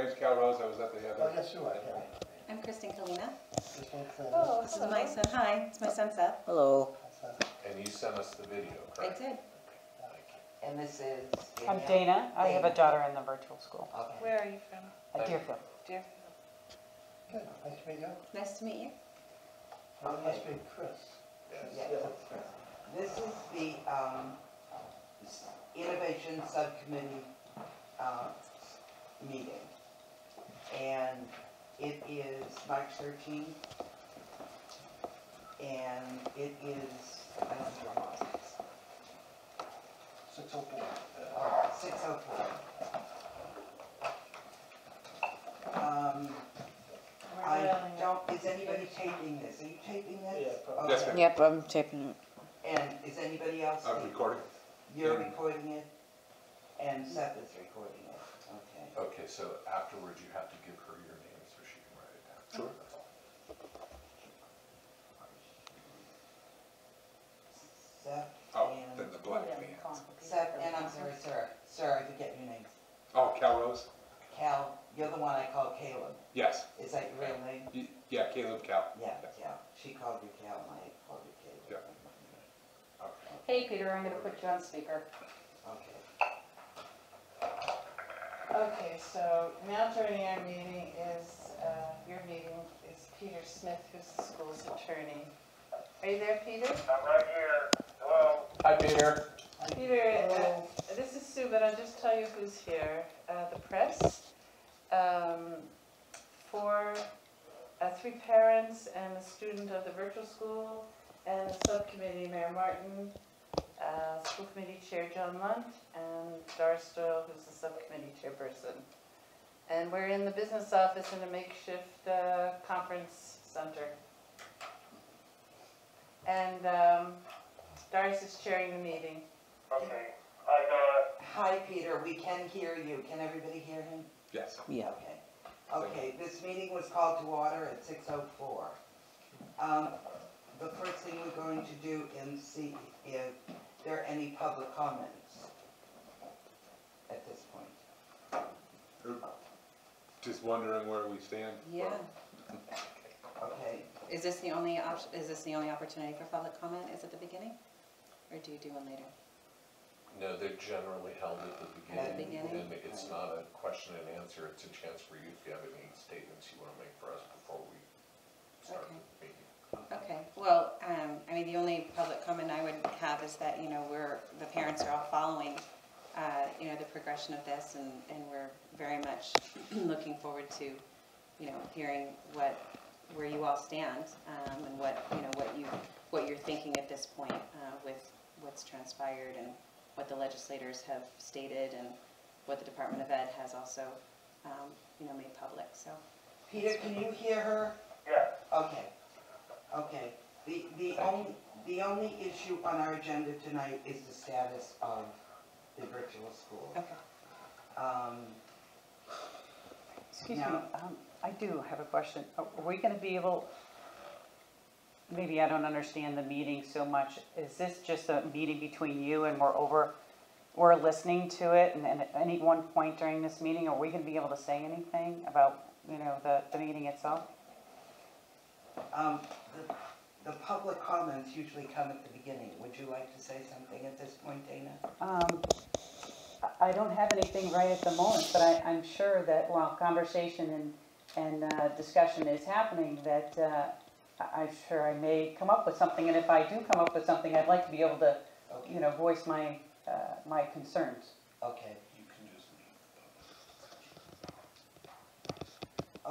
name's Cal Rose. I was at the Oh, yes, you are. I'm Kristen Kalina. Oh, This is my son. Hi, it's my son Seth. Hello. And you sent us the video, I correct? did. And this is I'm Dana. I have a daughter in the virtual school Okay. Where are you from? at Deerfield. Deerfield. Good, nice to meet you. Nice to meet you. It must be Chris. Yes. This is the Innovation Subcommittee meeting. And it is March 13th. And it is, I don't know what it is. 604. 6:04. Is anybody taping this? Are you taping this? Yeah, probably. Yes, ma'am. Yep, I'm taping it. And is anybody else? I'm recording. You're recording it? And Seth is recording it, okay. Okay, so afterwards you have to give her your name so she can write it down. Sure. That's all. Seth Oh, and, then the blank means. Seth, and I'm sorry, sir, I forget your name. Oh, Cal Rose? Cal, you're the one I call Caleb. Yes. Is that your real name? Yeah, Caleb Cal. Yeah, Cal. She called you Cal, and I called you Caleb. Yeah. Okay. Hey, Peter, I'm going to put you on speaker. Okay. Okay, so now joining our meeting is, your meeting is Peter Smith, who's the school's attorney. Are you there, Peter? I'm right here. Hello. Hi, Peter. Peter, this is Sue, but I'll just tell you who's here. The press, three parents and a student of the virtual school, and the subcommittee, Mayor Martin, school committee chair John Lunt, and Doris Doyle, who's the subcommittee chairperson. And we're in the business office in a makeshift conference center. And Doris is chairing the meeting. Okay. Hi, Donna. Hi, Peter, we can hear you. Can everybody hear him? Yes. Yeah. Okay. Okay, this meeting was called to order at 6:04. The first thing we're going to do is see if there are any public comments at this point. Just wondering where we stand. Yeah. Okay, Is this the only opportunity for public comment? Is it the beginning, or do you do one later? No, they're generally held at the beginning. At the beginning? And it's not a question and answer, it's a chance for you if you have any statements you want to make for us before we start Okay. the meeting. Okay. Well, I mean, the only public comment I would have is that, you know, the parents are all following, you know, the progression of this, and we're very much looking forward to, you know, hearing where you all stand, and what you're thinking at this point, with what's transpired and what the legislators have stated and what the Department of Ed has also, you know, made public. So. Peter, can you hear her? Yeah. Okay. Okay. The only issue on our agenda tonight is the status of the virtual school. Okay. Excuse me, I do have a question. Are we going to be able, maybe I don't understand the meeting so much. Is this just a meeting between you and we're listening to it, and at any one point during this meeting, are we going to be able to say anything about, you know, the meeting itself? The public comments usually come at the beginning. Would you like to say something at this point, Dana? I don't have anything right at the moment, but I'm sure that while conversation and discussion is happening, that I'm sure I may come up with something. And if I do come up with something, I'd like to be able to, Okay. you know, voice my my concerns. Okay. You can just leave.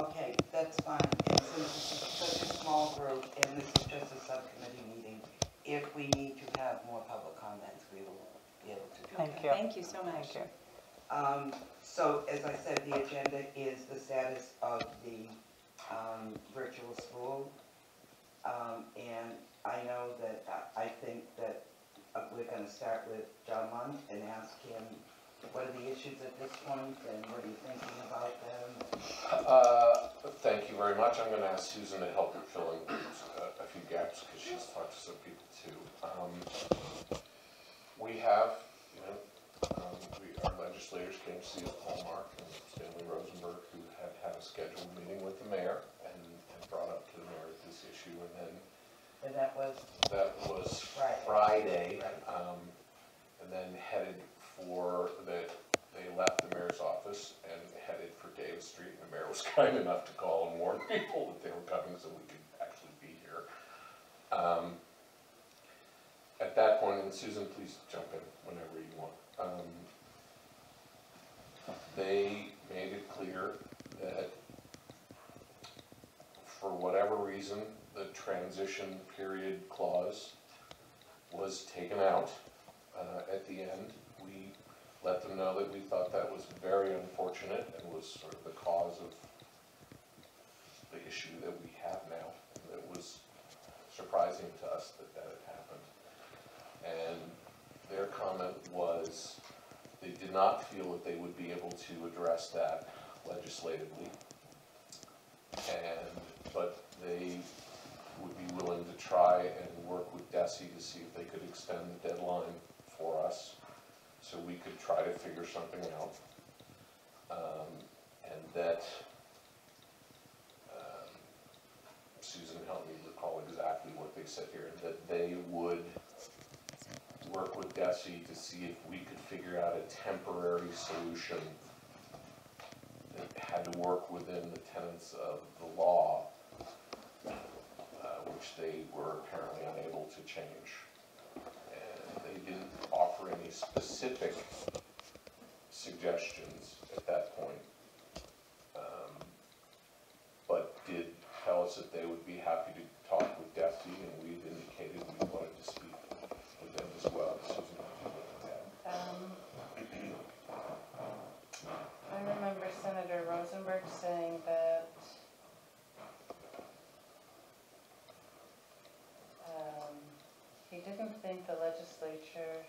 Okay, that's fine. And since this is such a small group and this is just a subcommittee meeting, if we need to have more public comments, we will be able to do that. Thank you. Thank you so much. Thank you. So as I said, the agenda is the status of the virtual school. And I know that I think that we're going to start with John Lund and ask him what are the issues at this point and what are you thinking about them? Thank you very much. I'm going to ask Susan to help me fill in a few gaps because she's talked to some people too. We have, you know, our legislators came to see Paul Mark and Stanley Rosenberg, who for that they left the mayor's office and headed for Davis Street, and the mayor was kind enough to call and warn people that they were coming so we could actually be here. At that point, and Susan, please jump in whenever you want. They made it clear that for whatever reason, the transition period clause was taken out at the end. We let them know that we thought that was very unfortunate and was sort of the cause of the issue that we have now. And it was surprising to us that that had happened. And their comment was they did not feel that they would be able to address that legislatively, but they would be willing to try and work with DESI to see if they could extend the deadline for us so we could try to figure something out. And that, Susan helped me recall exactly what they said here, that they would work with DESI to see if we could figure out a temporary solution that had to work within the tenets of the law, which they were apparently unable to change. And they didn't offer any specific suggestions at that point, but did tell us that they would be happy to talk with DESI, and we've indicated we wanted to speak with them as well. Susan, I remember Senator Rosenberg saying that he didn't think the legislature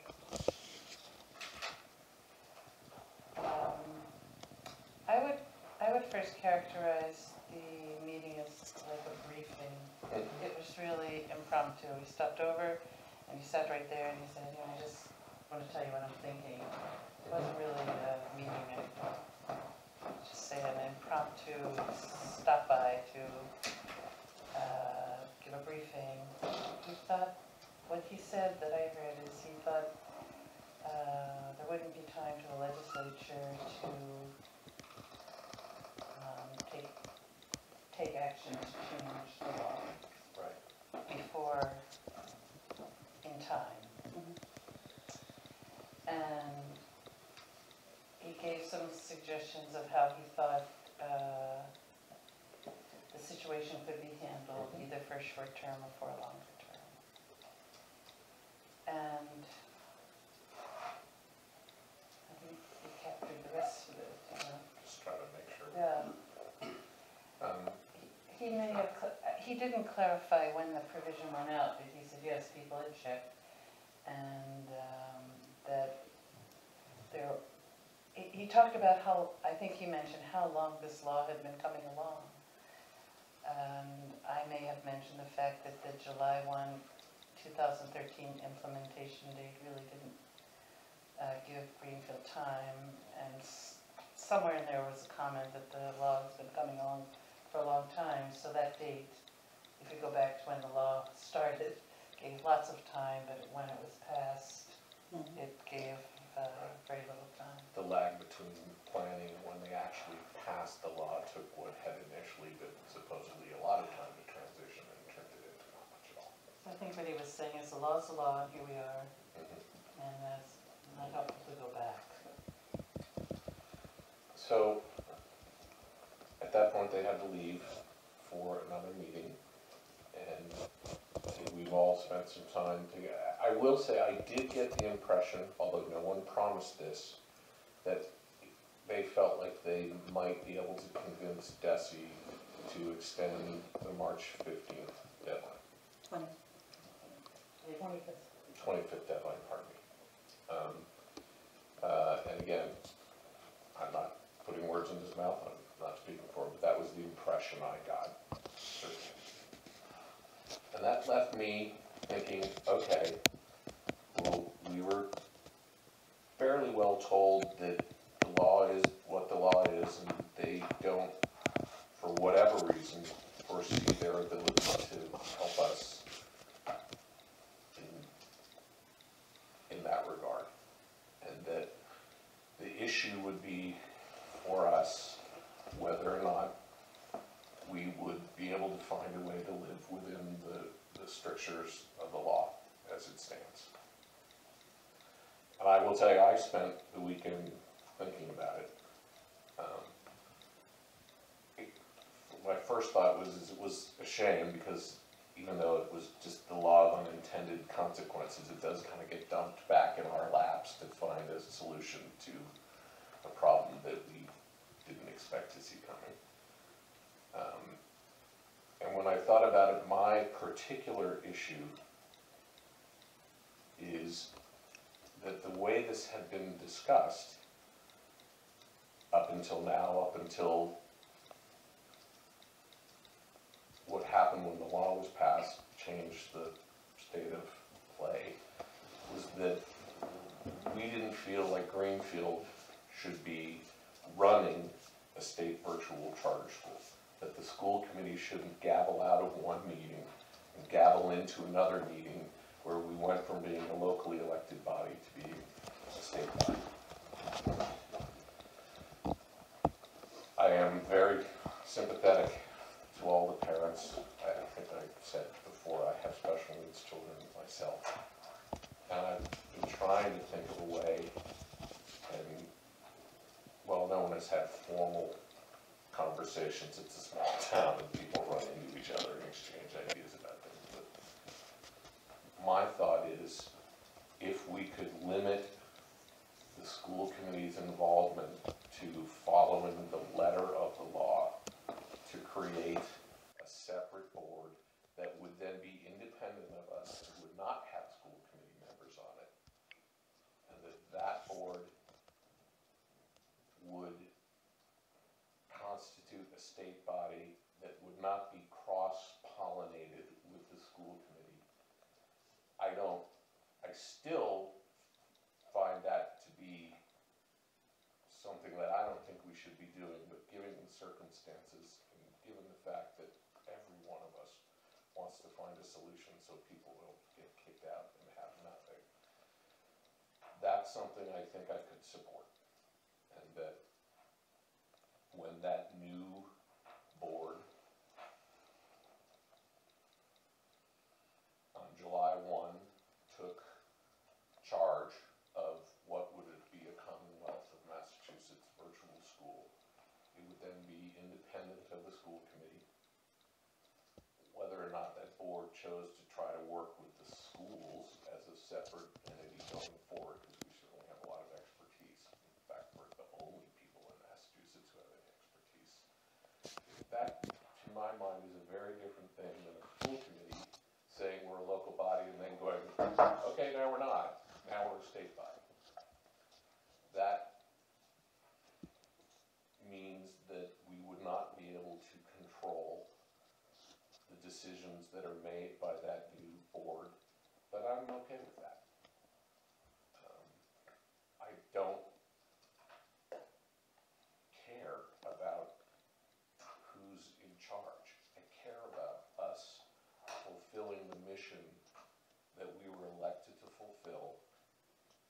I would first characterize the meeting as like a briefing. It was really impromptu. He stopped over and he sat right there and he said, I just want to tell you what I'm thinking. It wasn't really a meeting, I just say an impromptu stop by to give a briefing. He thought, what he said that I heard is he thought there wouldn't be time for the legislature to take action to change the law before in time. And he gave some suggestions of how he thought the situation could be handled, either for a short term or for a longer term. And I think he captured the rest of it. just try to make sure. Yeah. He may have, he didn't clarify when the provision went out, but he said, yes, people had checked, and that there, he talked about how, I think he mentioned how long this law had been coming along. And I may have mentioned the fact that the July 1, 2013 implementation date really didn't give Greenfield time, and somewhere in there was a comment that the law has been coming along for a long time, so that date, if you go back to when the law started, gave lots of time, but when it was passed, it gave very little time. The lag between planning and when they actually passed the law took what had initially been supposedly a lot of time to transition and turned it into not much at all. So I think what he was saying is the law's the law, and here we are, and that's not helpful to go back. So, at that point, they had to leave for another meeting, and we've all spent some time together. I will say I did get the impression, although no one promised this, that they felt like they might be able to convince DESI to extend the March 15th deadline. 25th deadline, pardon me. And again, I'm not putting words in his mouth, I'm not speaking for him, but that was the impression I got. And that left me thinking, okay, well, we were fairly well told that the law is what the law is, and they don't, for whatever reason, foresee their ability to help us in that regard. And that issue would be for us whether or not we would be able to find a way to live within the strictures of the law as it stands. And I will tell you, I spent the weekend thinking about it. My first thought was it was a shame because even though it was just the law of unintended consequences, it does kind of get dumped back in our laps to find a solution to a problem that we didn't expect to see coming. And when I thought about it, my particular issue is that the way this had been discussed up until now, up until what happened when the law was passed, changed the state of play, was that we didn't feel like Greenfield should be running a state virtual charter school. That the school committee shouldn't gavel out of one meeting and gavel into another meeting where we went from being a locally elected body to being a state body. I am very sympathetic to all the parents. I think I said before, I have special needs children myself. And I've been trying to think of a way, and well, no one has had formal conversations. It's a small town and people run into each other and exchange ideas about things. But my thought is, if we could limit the school committee's involvement to following the letter of the law, to create a separate board that would then be independent of us and would not have school committee members on it, and that board would constitute a state body that would not be cross-pollinated with the school committee. I still find that to be something that I don't think we should be doing, but given the circumstances and given the fact that every one of us wants to find a solution so people don't get kicked out and have nothing, that's something I think I could support. And that when that new board on July 1 took charge of what would be a Commonwealth of Massachusetts virtual school, it would then be independent of the school committee. Whether or not that board chose to try to work with the schools as a separate entity going forward, because we certainly have a lot of expertise. In fact, we're the only people in Massachusetts who have any expertise. That, to my mind, is a very different thing than a school committee saying we're a local body and then going, okay, now we're not. Now we're a state body. That means that we would not be able to control the decisions that are made by that new board, but I'm okay with that. I don't care about who's in charge. I care about us fulfilling the mission that we were elected to fulfill.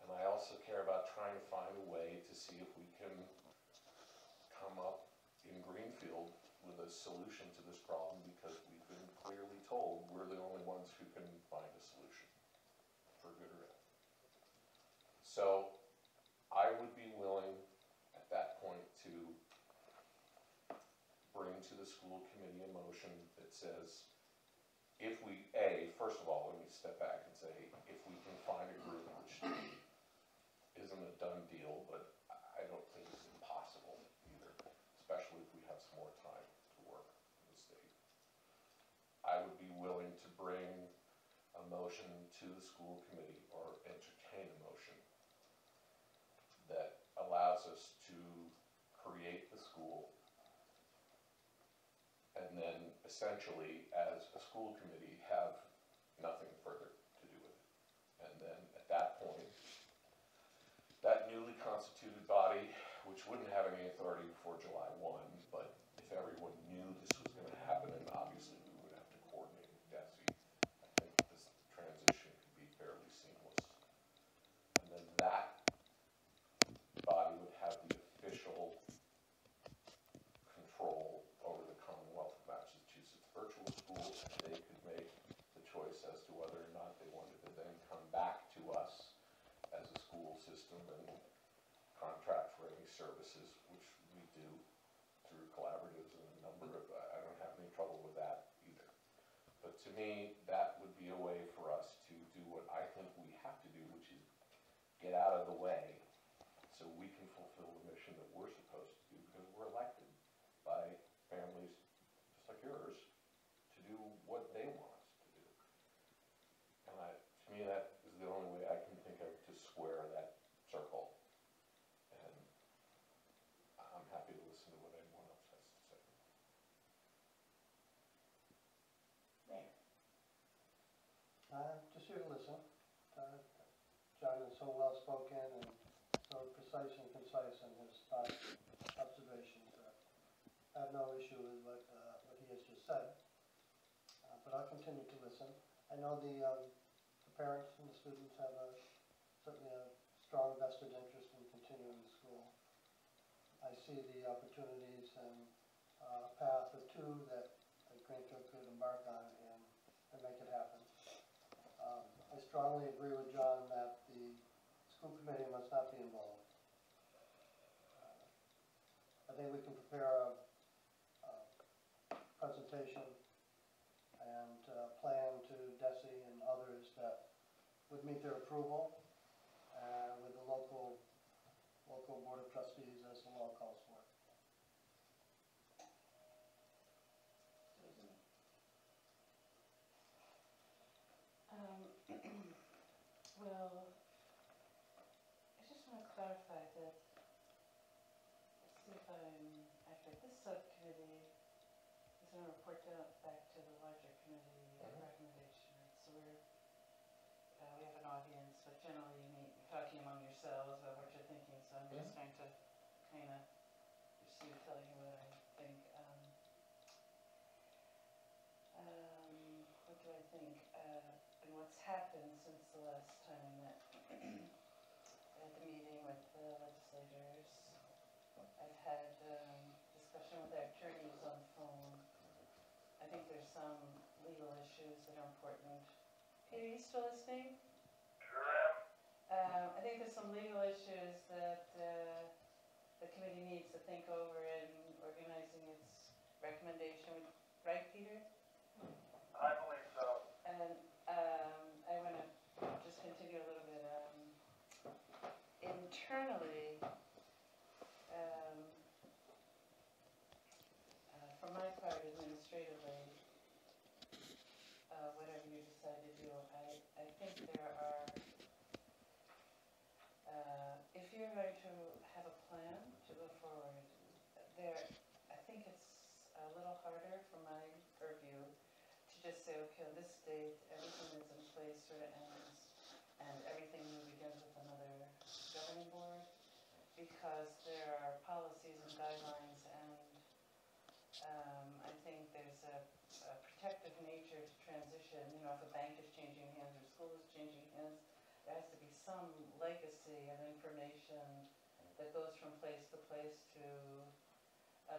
And I also care about trying to find a way to see if we can come up in Greenfield with a solution to this problem, because we've been clearly told we're the only ones who can find a solution, for good or ill. So I would be willing at that point to bring to the school committee a motion that says, if we, first of all, let me step back and say, if we can find a group, which isn't a done deal, but I don't think it's impossible either, especially if we have some more time to work in the state. I would be willing to bring a motion to the school committee, or entertain a motion that allows us to create the school, and then essentially, as a school committee, have nothing further to do with it. And then at that point, that newly constituted body, which wouldn't have any authority before July 1, but if everyone knew this was going to happen, and obviously we would have to coordinate with DESI, I think this transition could be fairly seamless. And then that body would have the services, which we do through collaboratives and a number of, I don't have any trouble with that either. But to me, that would be a way for us to do what I think we have to do, which is get out of the way so we can fulfill the mission that we're supposed to do, because we're elected by families just like yours to do what they want us to do. And to me, that is the only way I can think of to square that circle. And I'm happy to listen to what anyone else has to say. Just here to listen. John is so well spoken and so precise and concise in his thoughts, observations. I have no issue with what he has just said, but I'll continue to listen. I know the parents and the students have certainly a strong vested interest in continuing the school. I see the opportunities and a path or two that Greenfield could embark on and make it happen. I strongly agree with John that the school committee must not be involved. I think we can prepare a presentation and plan to DESE and others that would meet their approval with the local board of trustees as the law calls for. Well, I just want to clarify that, see if I'm accurate, this subcommittee is going to report back to the larger committee recommendation, right? So we have an audience, but generally you're talking among yourselves about what you're thinking, so I'm just trying to kind of tell you what I think. What do I think? And what's happened since the last time we met at the meeting with the legislators. I've had discussion with our attorneys on the phone. I think there's some legal issues that are important. Peter, are you still listening? Sure am. I think there's some legal issues that the committee needs to think over in organizing its recommendation. Right, Peter? I believe so. And I want to just continue a little bit. Internally, for my part, administratively, whatever you decide to do, I think there are, if you're going to have a plan to go forward, I think it's a little harder from my purview to just say, okay, on this date, everything that's in place sort of ends, and everything new begins with another governing board, because there are policies and guidelines, and I think there's a protective nature to transition. You know, if a bank is changing hands or school is changing hands, there has to be some legacy of information that goes from place to place to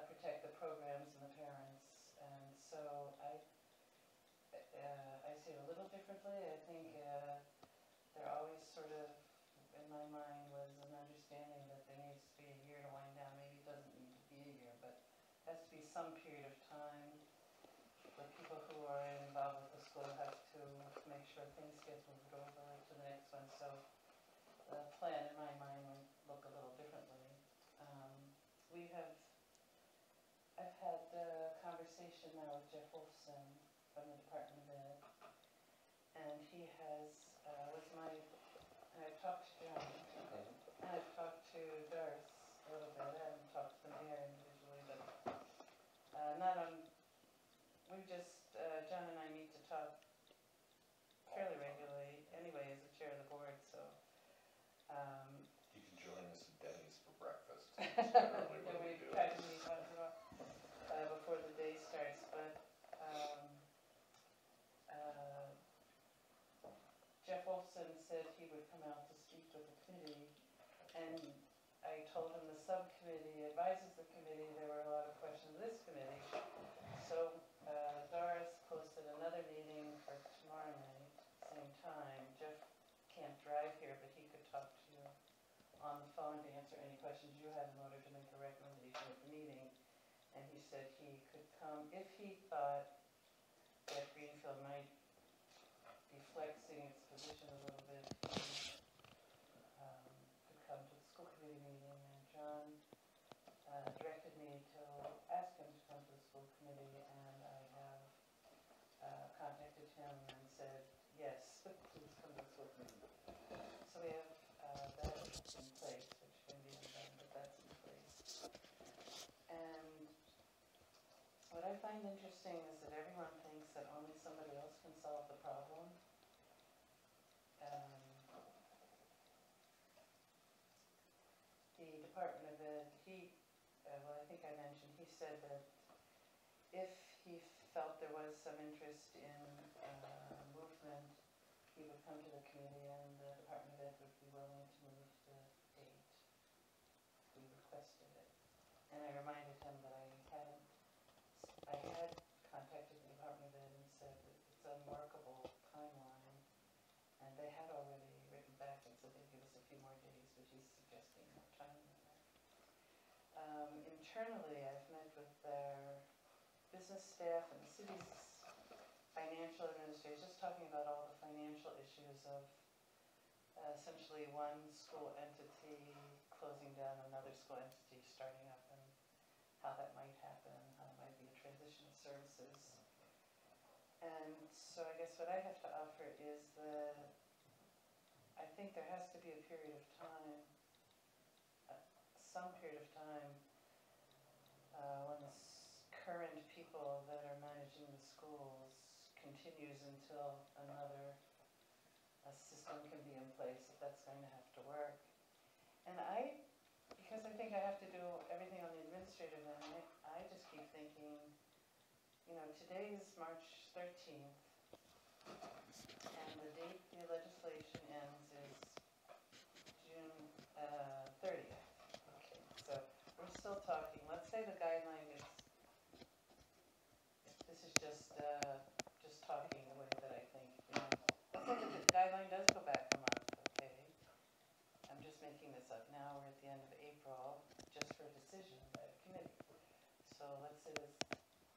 protect the programs and the parents. And so I see it a little differently. I think there always sort of, in my mind, was an understanding that there needs to be a year to wind down. Maybe it doesn't need to be a year, but there has to be some period of time. The people who are involved with the school have to make sure things get moved over to the next one. So the plan, in my mind, would look a little differently. I've had a conversation now with Jeff Wolfson from the Department of Ed, and he has, I've talked to John, and I've talked to Doris a little bit, I haven't talked to them here individually, but not on, John and I need to talk fairly regularly anyway as the chair of the board, so. You can join us at Denny's for breakfast. That's generally And what we we do. try to meet once in a while, before the day starts, but Jeff Wolfson said he would come out to speak with the committee, and I told him the subcommittee advises the committee. There were a lot of questions of this committee. So Doris posted another meeting for tomorrow night, same time. Jeff can't drive here, but he could talk to you on the phone to answer any questions you have in order presentation at the meeting, and he said he could come if he thought that Greenfield might be flexing its position a little bit. He could come to the school committee meeting, and John directed me to ask him to come to the school committee, and I have contacted him and said, yes, please come to the school committee. So we have that in place, which can be undone, but that's in place. And what I find interesting is that everyone thinks that only somebody else can solve the problem. The Department of Ed, well, I think I mentioned, he said that if he felt there was some interest in movement, he would come to the committee and the Department of Ed would be willing to move the date. We requested it. And I reminded him that I had contacted the Department of Ed and said that it's a workable timeline. And they had already written back and said they'd give us a few more days, but he's suggesting more time than that. Internally, I've met with their business staff and the city's financial administrators, just talking about all the financial issues of essentially one school entity closing down another school entity starting up, and how that might happen, how it might be a transition of services. And so I guess what I have to offer is that I think there has to be a period of time, some period of time, when the current people that are managing the schools continues until another system can be in place, if that's going to have to work. And because I think I have to do everything on the administrative end, I just keep thinking, you know, today is March 13th, and the date the legislation ends is June 30th. Okay, so we're still talking. Let's say the guideline is, this is just talking the way that I think, you know. Let's say that the guideline does go back a month, okay? I'm just making this up now. We're at the end of April, just for a decision by a committee. So let's say this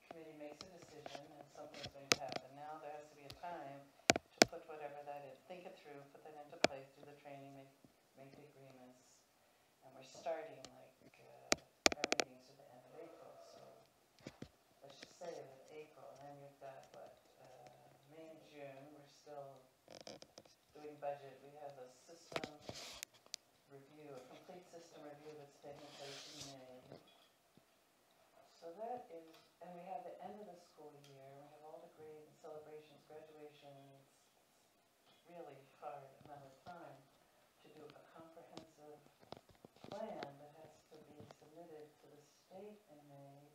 committee makes a decision and something's going to happen. Now there has to be a time to put whatever that is, think it through, put that into place, do the training, make the agreements. And we're starting our meetings at the end of April. So let's just say that April, and then you've got May and June, we're still doing budget. We have a system review, a complete system review that's taking place in May. So that is, and we have the end of the school year, we have all the grades and celebrations, graduations. It's really hard amount of time to do a comprehensive plan that has to be submitted to the state in May.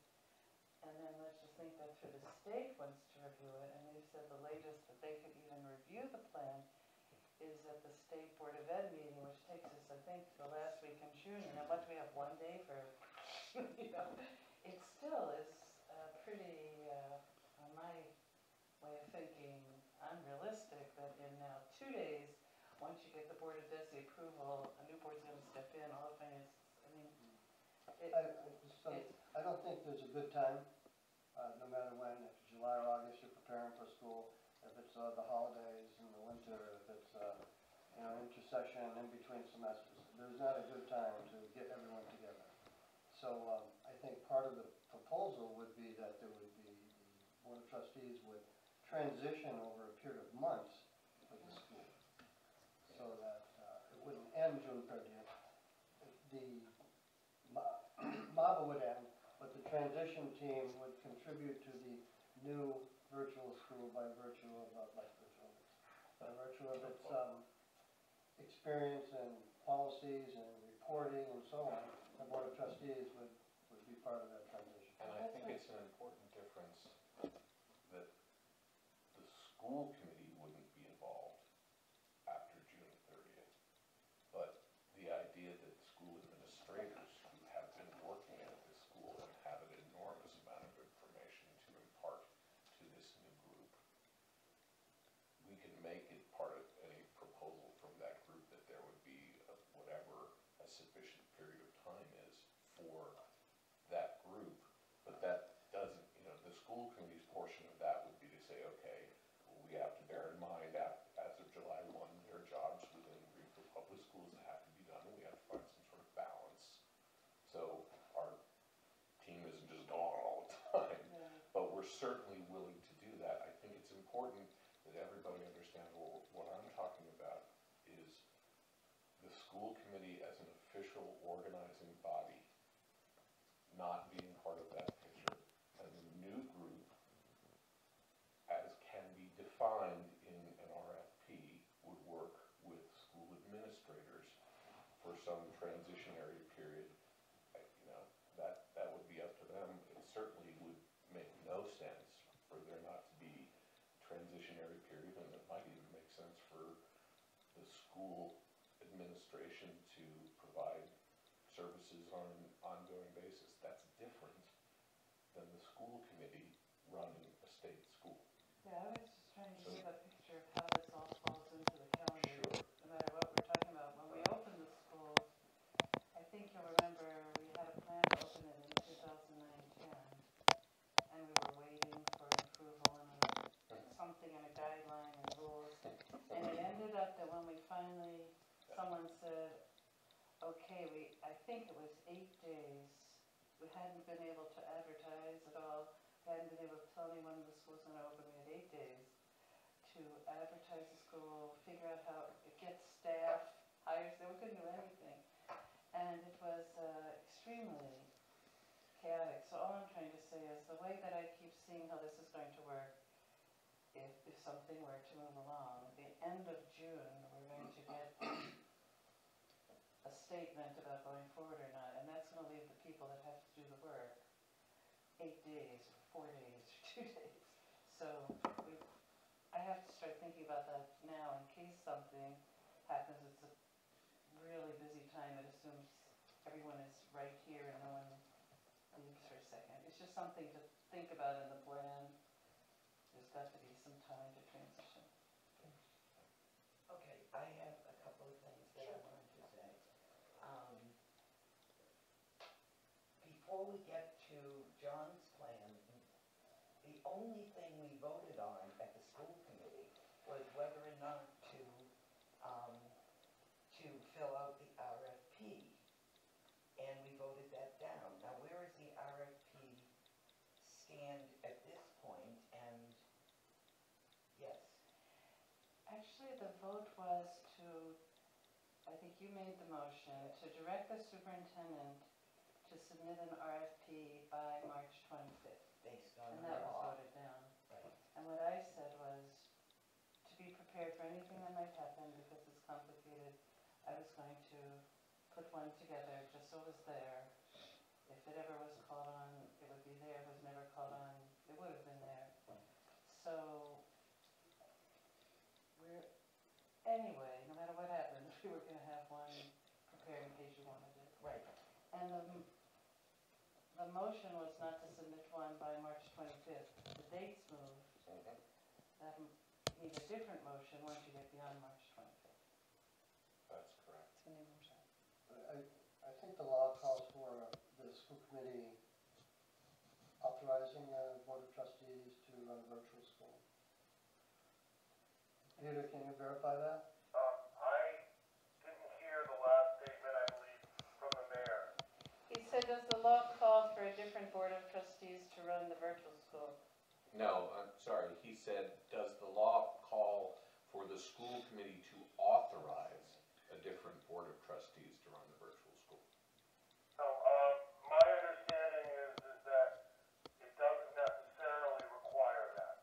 And then let's just think that through the state wants to review it, and they've said the latest that they could even review the plan is at the State Board of Ed meeting, which takes us, I think, to the last week in June. And what, we have 1 day for, you know, it still is pretty, on my way of thinking, unrealistic that in now 2 days, once you get the Board of Ed's approval, a new board's going to step in, all the finance, I mean, I don't think there's a good time, no matter when, if it's July or August, you're preparing for school, if it's the holidays in the winter, if it's, you know, intercession in between semesters. There's not a good time to get everyone together. So I think part of the proposal would be that there would be, the Board of Trustees would transition over a period of months with the school, so that it wouldn't end June 30th. The Mava would end, but the transition team would contribute to the new virtual school by virtue of its experience and policies and reporting and so on. The Board of Trustees would be part of that transition. And I think it's an important difference that the school committee wouldn't be involved after June 30th. But the idea that school administrators who have been working at the school and have an enormous amount of information to impart to this new group, we can make it part of any proposal from that group that there would be whatever a sufficient period of time is for important that everybody understand what I'm talking about is the school committee as an official organizing body not being part of that picture. And the new group, as can be defined in an RFP, would work with school administrators for some transitionary period. You know, that would be up to them. It certainly would make no sense for there not to be transitionary period, and it might even make sense for the school administration to provide services on an ongoing basis. That's different than the school committee running a state school. Yeah, I was just trying to So- give a picture of how this all falls into the calendar, Sure. no matter what we're talking about. When we opened the schools, I think you'll remember we had a plan to open it in 2009-10, and we were waiting for approval and something in a guideline and rules. And it ended up that when we finally, someone said, okay, I think it was 8 days, we hadn't been able to advertise at all, we hadn't been able to tell anyone the school's going to open. We had 8 days to advertise the school, figure out how it gets staff, hires, we couldn't do anything. And it was extremely chaotic. So all I'm trying to say is the way that I keep seeing how this is going to work, if something were to move along, at the end of June, we're going to get a statement about going forward or not, and that's going to leave the people that have to do the work 8 days, or 4 days, or 2 days. So I have to start thinking about that now in case something happens. It's a really busy time. It assumes everyone is right here and no one leaves for a second. It's just something to think about in the plan. There's got to be some time to transition. Okay, I have a couple of things that I wanted to say. Before we get to John's plan, the only thing we voted on at the school committee was whether or not to fill out the RFP, and we voted that down. Now, where is the RFP stand at this point? And yes. Actually, the vote was to, I think you made the motion, to direct the superintendent to submit an RFP by March 25th. Based on And the that was law. voted down. Right. And what I said was to be prepared for anything that might happen because it's complicated. I was going to put one together just so it was there. If it ever was called on, it would be there. If it was never called on, it would have been there. So anyway, no matter what happened, we were going to have one prepared in case you wanted it. Right. And the motion was not to submit one by March 25th. The dates moved. That need a different motion once you get beyond March 25th. That's correct. It's a new motion. I think the law calls for the school committee authorizing the board of trustees to run a virtual school. Peter, can you verify that? I didn't hear the last statement, I believe, from the mayor. He said, does the law call for a different board of trustees to run the virtual school? No, I'm sorry, he said, does the law call for the school committee to authorize a different board of trustees to run the virtual school? So, my understanding is that it doesn't necessarily require that.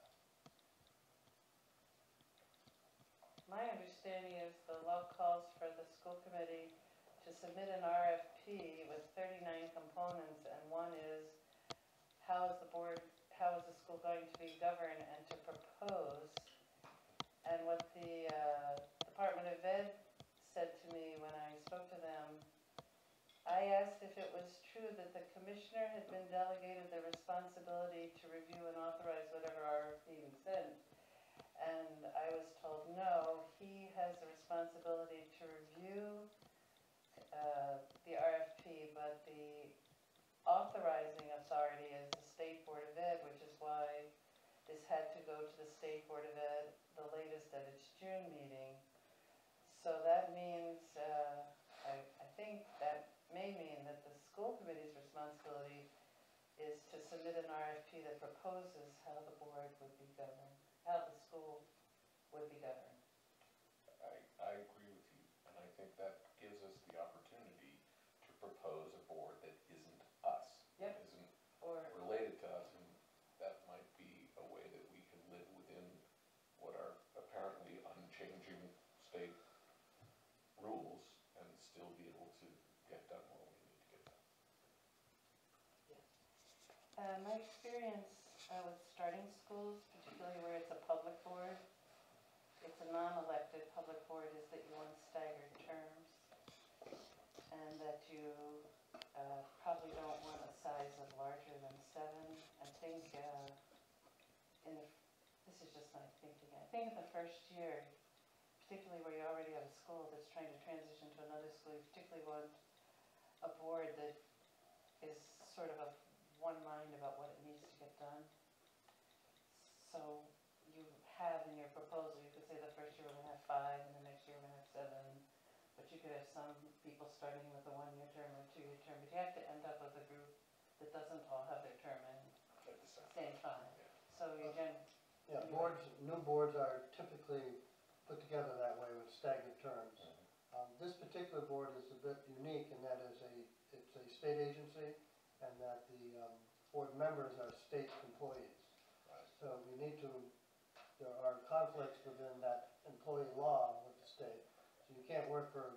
My understanding is the law calls for the school committee to submit an RFP with 39 components, and one is how is the school going to be governed, and to propose. And what the Department of Ed said to me when I spoke to them, I asked if it was true that the commissioner had been delegated the responsibility to review and authorize whatever RFP we sent. And I was told, no, he has the responsibility to review the RFP, but the authorizing authority is the State Board of Ed, which is why this had to go to the State Board of Ed, the latest at its June meeting. So that means, I think that may mean that the school committee's responsibility is to submit an RFP that proposes how the board would be governed. how the school would be governed. I agree with you, and I think that gives us the opportunity to propose a board that isn't us. Yep. Isn't Or, related to us, and that might be a way that we can live within what are apparently unchanging state rules and still be able to get done what we need to get done. my experience with starting schools, particularly where it's a public board, it's a non-elected public board, is that you want staggered terms. And that you probably don't want a size of larger than 7. I think, this is just my thinking, I think in the first year, particularly where you already have a school that's trying to transition to another school, you particularly want a board that is sort of one mind about what it needs to get done. So you have in your proposal, you could say the first year we're going to have 5, and the next year we're going to have 7. But you could have some people starting with a 1-year term or a 2-year term, but you have to end up with a group that doesn't all have their term in At the same same time. So you Yeah, new boards are typically put together that way with staggered terms. This particular board is a bit unique in that it's a state agency, and that the board members are state employees. Right. So there are conflicts within that employee law with the state. So you can't work for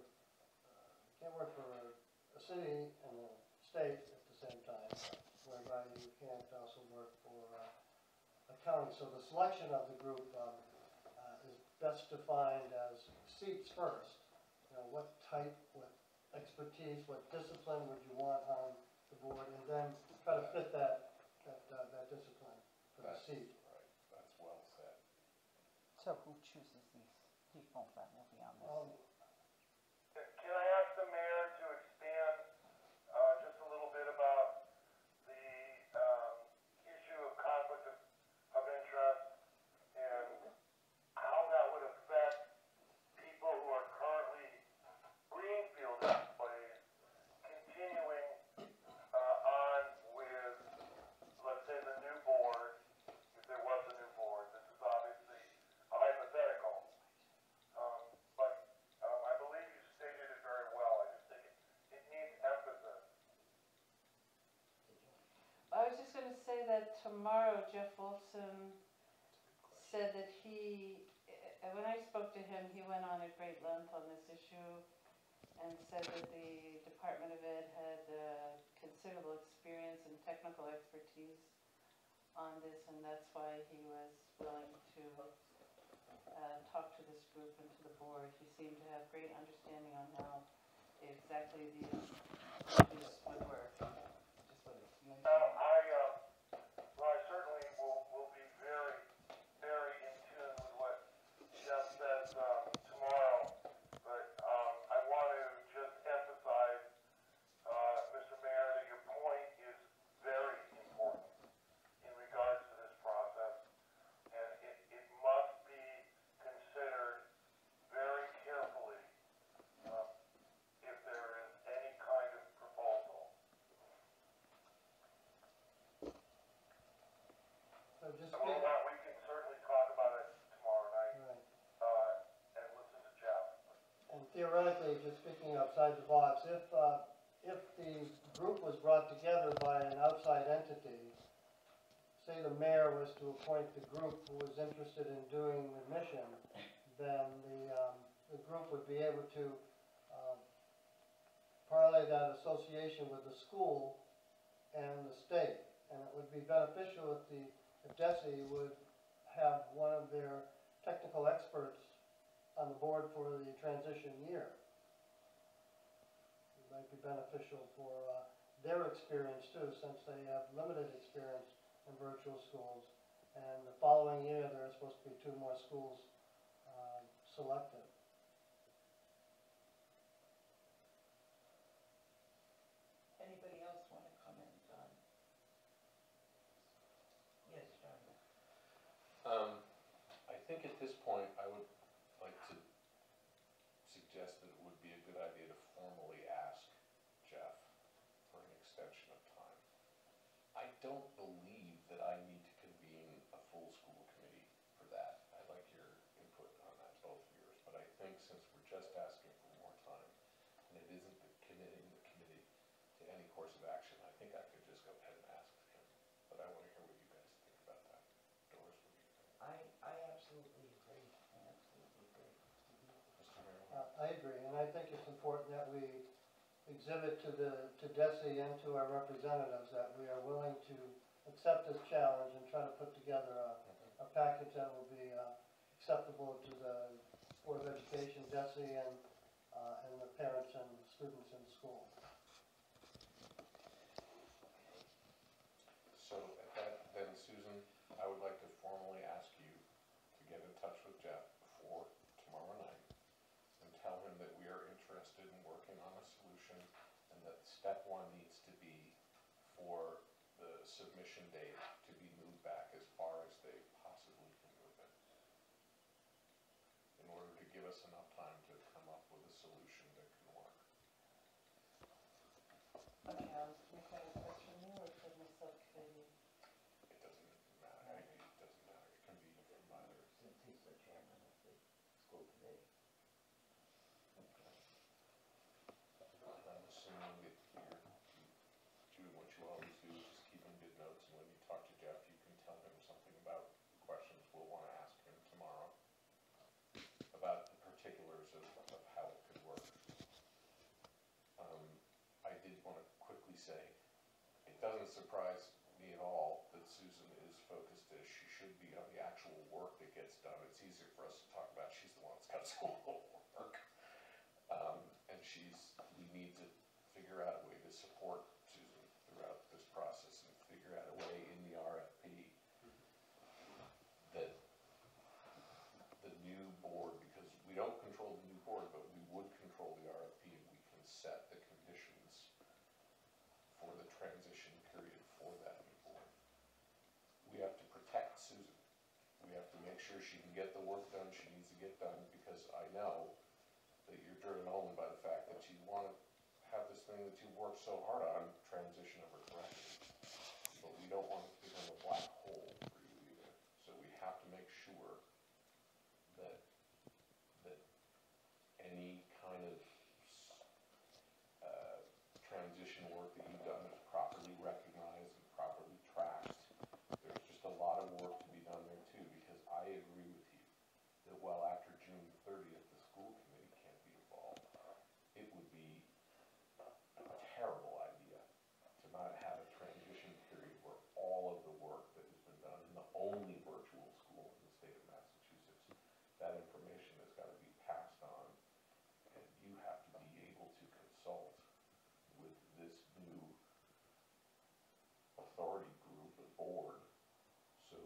a city and a state at the same time, whereby you can't also work for a county. So the selection of the group is best defined as seats first. You know, what type, what expertise, what discipline would you want on the board, and then try to fit that discipline for the seat. Right, that's well said. So who chooses these people that will be on this? Can I ask the mayor to expand just a little bit about the issue of conflict of interest and how that would affect people who are currently Greenfield employees continuing on with, let's say, the new board, if there was a new board. This is obviously a hypothetical. But I believe you stated it very well. I just think it needs emphasis. I was just going to say that tomorrow Jeff Wolfson said that when I spoke to him, he went on at great length on this issue and said that the Department of Ed had considerable experience and technical expertise on this, and that's why he was willing to talk to this group and to the board. He seemed to have great understanding on how exactly these issues would work. Just what it's mentioned. I certainly will be very, very in tune with what Jeff says tomorrow. But I want to just emphasize, Mr. Mayor, that your point is very important in regards to this process, and it must be considered very carefully if there is any kind of proposal. So just We can certainly talk about it tomorrow night right. and listen to Jeff. And theoretically, just speaking outside the box, if the group was brought together by an outside entity, say the mayor was to appoint the group who was interested in doing the mission, then the group would be able to parlay that association with the school and the state. And it would be beneficial if DESE would have one of their technical experts on the board for the transition year. It might be beneficial for their experience too, since they have limited experience in virtual schools. And the following year, there are supposed to be 2 more schools selected. Anybody else want to comment on? Yes, John. I think at this point, I would like to suggest that it would be a good idea to formally ask Jeff for an extension of time. I don't believe that I need to convene a full school committee for that. course of action, I think I could just go ahead and ask him, but I want to hear what you guys think about that. Doris, what do you think? I absolutely agree, I absolutely agree. Mr. Mayor? I agree, and I think it's important that we exhibit to DESI and to our representatives that we are willing to accept this challenge and try to put together a package that will be acceptable to the Board of Education, DESI, and the parents and students in the school. So at that, then Susan, I would like to formally ask you to get in touch with Jeff before tomorrow night and tell him that we are interested in working on a solution and that step one needs to be for the submission date to be moved back as far as they possibly can move it, in order to give us enough time to come up with a solution that can work. Okay, I'll make that request from you or from the subcommittee? It doesn't matter, it doesn't matter, it can be from either. Since he's the chairman of the school committee. I'm assuming that you're doing what you always do, just keeping good notes, and when you talk to Jeff, you can tell him something about questions we'll want to ask him tomorrow about the particulars of how it could work. I did want to quickly say, it doesn't surprise me at all that Susan is focused as she should be on the actual work that gets done. It's easier for us to talk about, she's the one that's got to do all the work. And we need to figure out a way to support Susan throughout this process and figure out a way in the RFP that the new board, because we don't control the new board, but we would control the RFP and we can set the conditions for the transition period for that new board. We have to protect Susan. We have to make sure she can get the work done she needs to get done, because I know that you're driven only by the fact that you want to have this thing that you worked so hard on transition over correctly. But we don't want it to become a black hole for you either. So we have to make sure that any kind of transition work that you've done is properly recognized and properly tracked. There's just a lot of work to be done there too, because I agree with you that while after June 30th the school committee can't be involved, it would be a terrible idea to not have a transition period where all of the work that has been done in the only virtual school in the state of Massachusetts, that information has got to be passed on, and you have to be able to consult with this new authority group, the board, so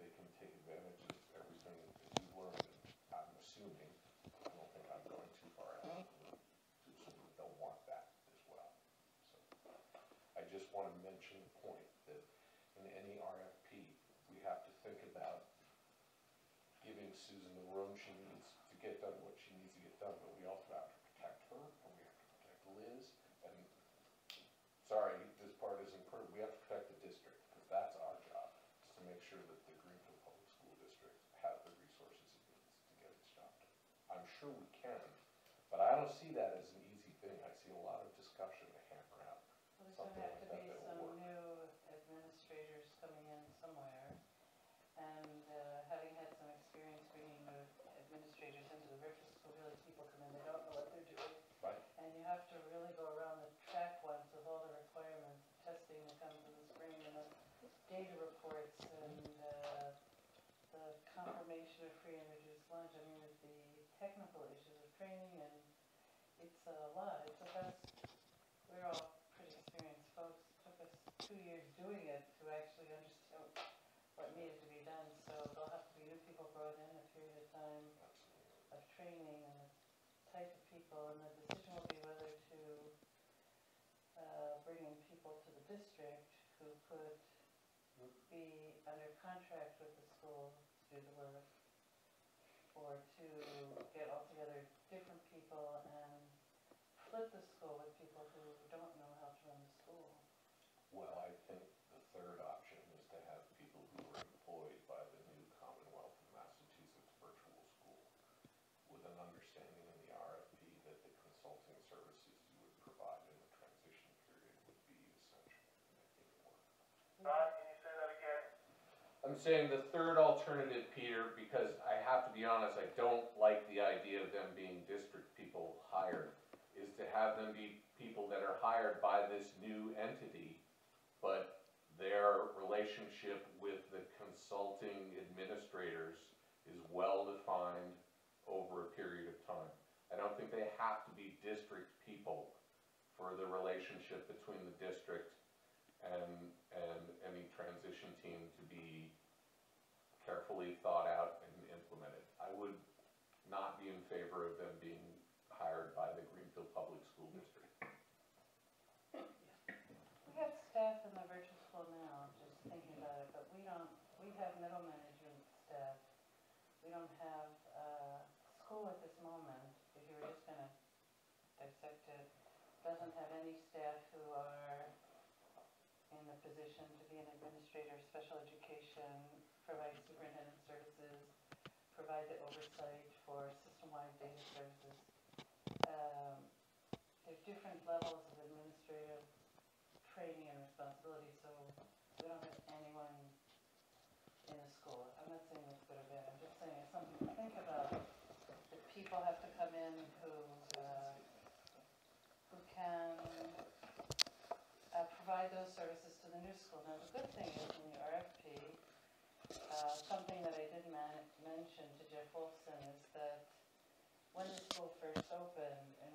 they can take advantage of everything that you've learned. And I'm assuming, I don't think I'm going too far out, to assume that they'll want that as well. So I just want to mention the point that in any RFP, we have to think about giving Susan the room she needs to get done what she needs to get done, but we also have to protect her, and we have to protect Liz, and sorry, this part isn't perfect, we have to protect the district, because that's our job, is to make sure that the Greenfield Public School District has the resources it needs to get its job done. I'm sure we can, but I don't see that as an easy thing. I see a lot of discussion to hammer out. Well, there's going to have to be some new administrators coming in somewhere. And having had some experience bringing the administrators into the virtual school, really people come in, they don't know what they're doing. Right. And you have to really go around the track once with all the requirements, the testing that comes in the spring, and the data reports, and the confirmation of free and reduced lunch. I mean, with the technical issues of training, and it's a lot. It took us, we're all pretty experienced folks. It took us 2 years doing it to actually understand what needed to be done. So there'll have to be new people brought in, a period of time of training, and the type of people, and the decision will be whether to bring in people to the district who could be under contract with the school to do the work, or to get altogether different people and flip the school with people who don't know how to run the school. Well, I think the third option is to have people who are employed by the new Commonwealth of Massachusetts virtual school, with an understanding in the RFP that the consulting services you would provide in the transition period would I'm saying the third alternative, Peter, because I have to be honest, I don't like the idea of them being district people hired, is to have them be people that are hired by this new entity, but their relationship with the consulting administrators is well-defined over a period of time. I don't think they have to be district people for the relationship between the district and any transition team to be carefully thought out and implemented. I would not be in favor of them being hired by the Greenfield Public School District. We have staff in the virtual school now, just thinking about it, but we have middle management staff. We don't have, school at this moment, if you were just gonna dissect it, doesn't have any staff who are in the position to be an administrator, special education, provide superintendent services, provide the oversight for system-wide data services. There's different levels of administrative training and responsibility, so we don't have anyone in the school. I'm not saying it's good or bad, I'm just saying it's something to think about. That people have to come in who can provide those services to the new school. Now, the good thing is in the RFP, something that I did mention to Jeff Wolfson is that when the school first opened, and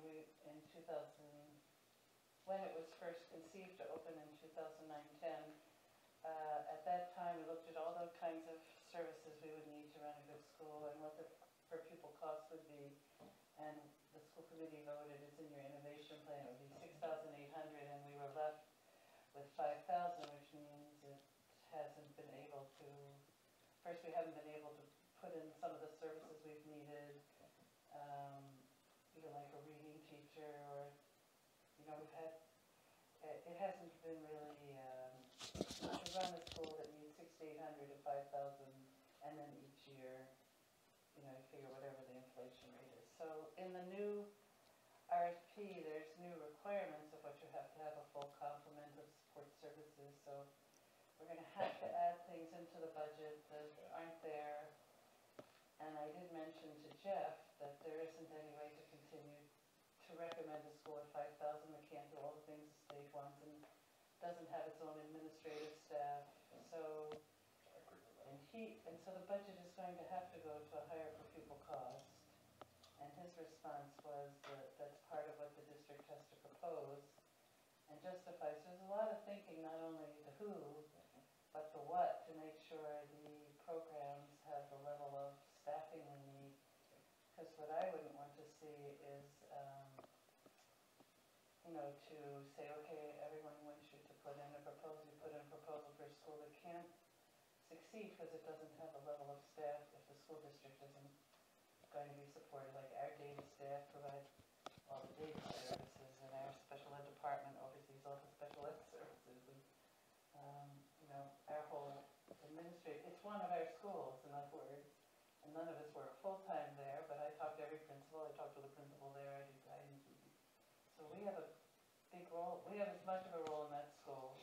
when it was first conceived to open in 2009-10, at that time we looked at all the kinds of services we would need to run a good school and what the per pupil cost would be. And the school committee voted, it's in your innovation plan, it would be $6,800, and we were left with $5,000, which means it hasn't been able to, first we haven't been able to put in some of the services we've needed, even like a reading teacher, or, we've had, it hasn't been really, to run a school that needs $6,800 to $5,000, and then each year, you figure whatever the inflation rate is. So in the new RFP, there's new requirements of what you have to have a full complement of support services. So we're going to have to add things into the budget that aren't there. And I did mention to Jeff that there isn't any way to continue to recommend a school at 5,000 that can't do all the things the state wants and doesn't have its own administrative staff. So so the budget is going to have to go to a higher per pupil cost. And his response was that that's part of what the district has to propose and justify. So there's a lot of thinking, not only the who, but the what, to make sure the programs have the level of staffing we need. Because what I wouldn't want to see is, to say, okay, everyone wants you to put in a proposal, you put in a proposal for a school that can't succeed because it doesn't have a level of staff if the school district isn't going to be supported. Like our data staff provides all the data services, and our special ed department oversees all the special ed services. And, our whole administrative, it's one of our schools, in other words, and none of us work full-time there, but I talk to every principal, I talk to the principal there, I do guidance. So we have a big role, we have as much of a role in that school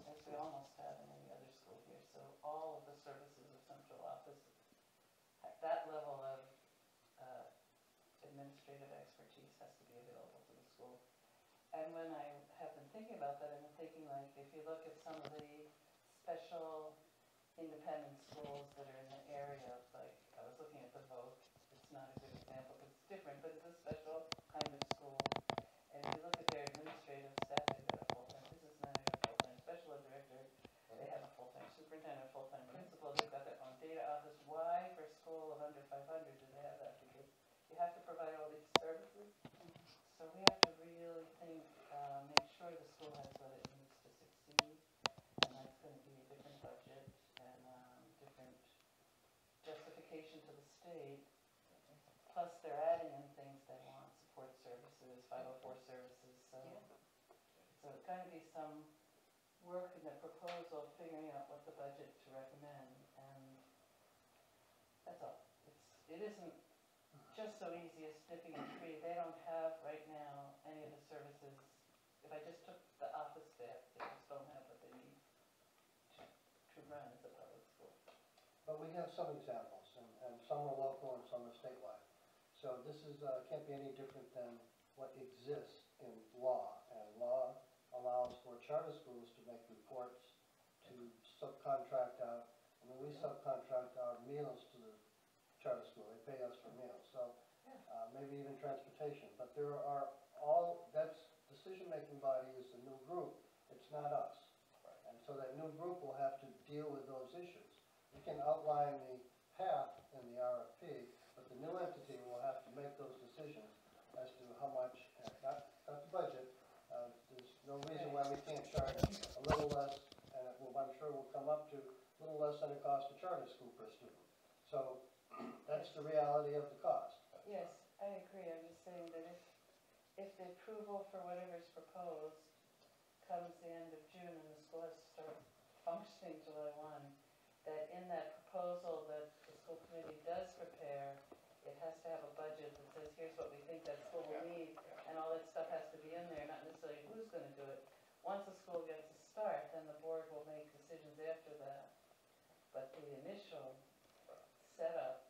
as we almost have in any other school here. So all of the services of central office, that level of administrative expertise has to be available to the school. And when I have been thinking about that, I've been thinking, like, if you look at some of the special independent schools that are in the area, like, I was looking at the Vogue, it's not a good example because it's different, but it's a special kind of school. And if you look at their administrative staff, they've got a full-time business manager, a full-time special ed director, they have a full-time superintendent, a full-time principal, they've got their own data office. Why, for a school of under 500, do they have that? Because you have to provide all these services. So we have to really think, make sure the school has what it needs to succeed, and that's going to be a different budget and different justification to the state. Plus, they're adding in things they want, support services, 504 services. So it's going to be some work in the proposal, figuring out what the budget to recommend, and that's all. It isn't just so easy as snipping a tree. They don't have right now any of the services. If I just took the office staff, they just don't have what they need to run as a public school. but we have some examples, and some are local and some are statewide. So this is, can't be any different than what exists in law, and law allows for charter schools to make reports, to subcontract out. I mean, we subcontract our meals to the charter school, they pay us for meals, so maybe even transportation. But there are that's decision-making body is the new group, it's not us. And so that new group will have to deal with those issues. We can outline the path in the RFP, but the new entity will have to make those decisions as to how much, not the budget. There's no reason why we can't charge a little less, and I'm sure we'll come up to a little less than it costs a charter school per student. So that's the reality of the cost. Yes, I agree. I'm just saying that if the approval for whatever's proposed comes the end of June and the school has to start functioning July 1, that in that proposal that the school committee does prepare, it has to have a budget that says, here's what we think that school will need, and all that stuff has to be in there, not necessarily who's going to do it. Once the school gets a start, then the board will make decisions after that. But the initial setup,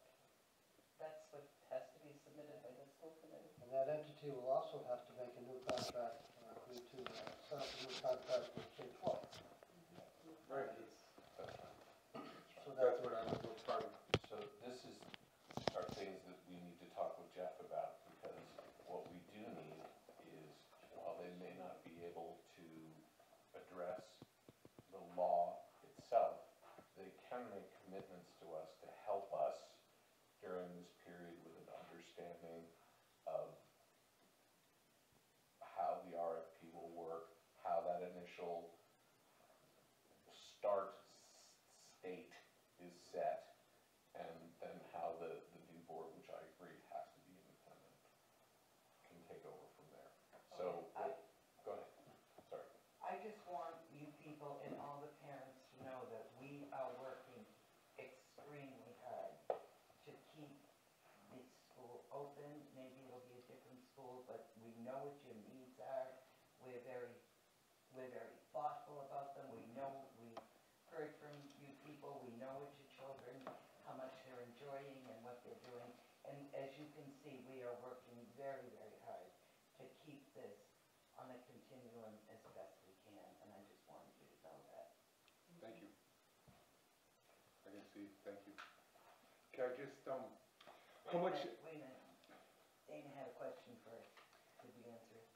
that's what has to be submitted by the school committee. And that entity will also have to make a new contract, agree to set up a new contract with K-12. Right. That's right. So That's what I was starting. So this are things that we need to talk with Jeff about, because what we do need is, while they may not be able to address the law itself, they can make commitments to us to help us during this period with an understanding of how the RFP will work, how that initial start state is set, and then how the new board, which I agree has to be independent, can take over from there. So, go ahead, sorry. I just want you people and all the parents to know that we are working extremely hard to keep this school open. Maybe it'll be a different school, but we know what your needs are. We're very thoughtful about them. We know, we've heard from you people. We know what your children, how much they're enjoying and what they're doing. And as you can see, we are working very, very hard to keep this on a continuum as best we can, and I just wanted you to know that. Thank you. I can see, thank you. Can I just, how much, Wait a minute. Dana had a question first. Could you answer it?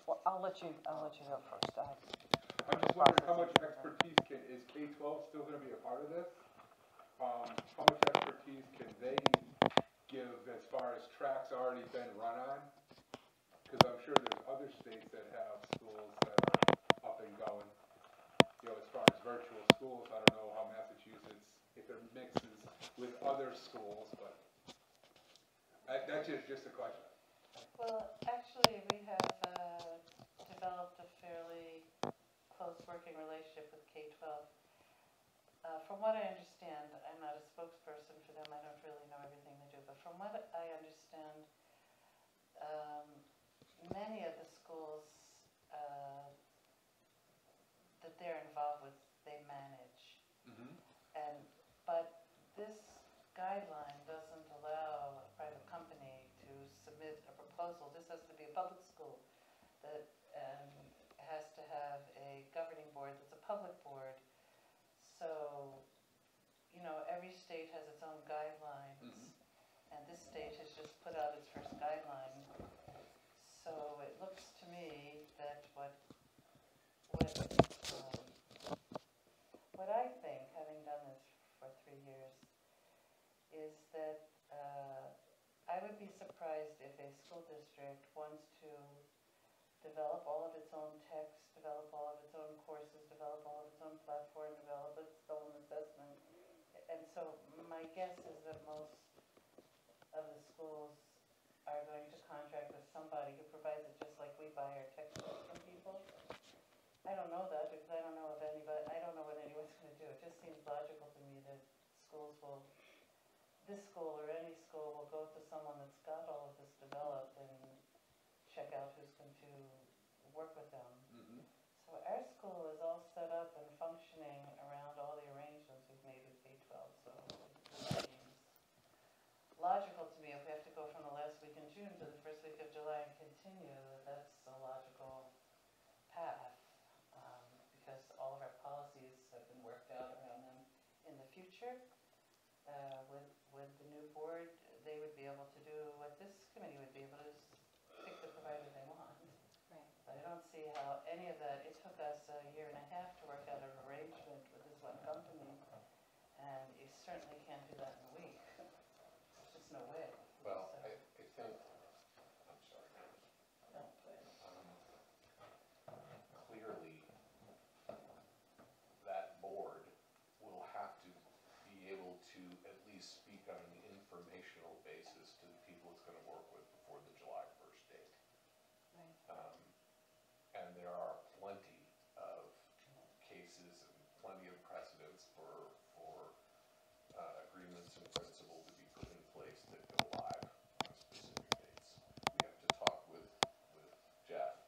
Well, I'll let you go first. I'm just wondering how much expertise is K-12 still gonna be a part of this? How much expertise can they give as far as tracks already been run on? Because I'm sure there's other states that have schools that are up and going. You know, as far as virtual schools, I don't know how Massachusetts, if it mixes with other schools, but that's just a question. Well, actually, we have developed a fairly close working relationship with K-12. From what I understand, I'm not a spokesperson for them, I don't really know everything they do, but from what I understand, many of the schools that they're involved with, they manage. But this guideline doesn't allow a private company to submit a proposal. This has to be a public school that has to have a governing board that's a public board. So, you know, every state has its own guidelines, and this state has just put out its first guideline. So it looks to me that what I think, having done this for 3 years, is that I would be surprised if a school district wants to develop all of its own text, develop all of its own courses, develop all of its own platform, develop its own assessment. And so my guess is that most of the schools are going to contract with somebody who provides it, just like we buy our textbooks from people. I don't know that because I don't know of anybody, I don't know what anyone's going to do. It just seems logical to me that schools will, this school or any school will go to someone that's got all of this developed and check out who's going to work with them. So our school is all set up and functioning around logical to me, if we have to go from the last week in June to the first week of July and continue, that's a logical path. Because all of our policies have been worked out around them in the future. With the new board, they would be able to do what this committee would be able to pick the provider they want. Right. But I don't see how any of that, it took us a year and a half to work out an arrangement with this one company, and you certainly can't do that in a week. There's just no way. Well, So, I think, I'm sorry. no, but- Clearly, that board will have to be able to at least speak on an informational basis to the people it's going to work with before the July 1st date. Right. And there are plenty of cases and plenty of precedents for agreements in principle to be put in place that go live on specific dates. We have to talk with Jeff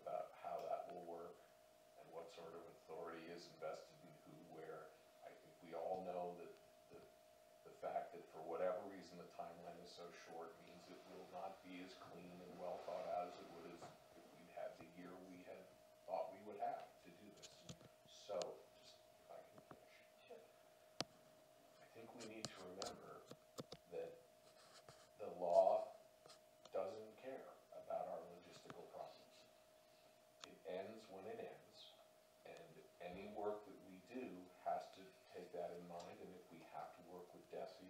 about how that will work and what sort of authority is invested in who, where. I think we all know that the fact that for whatever reason the timeline is so short means it will not be as clean and well thought out as it would if we'd had the year we had thought we would have to do this. So, just if I can finish. Sure. I think we need to remember that the law doesn't care about our logistical problems. It ends when it ends, and any work that we do has to take that in mind, and if we have to work with DESI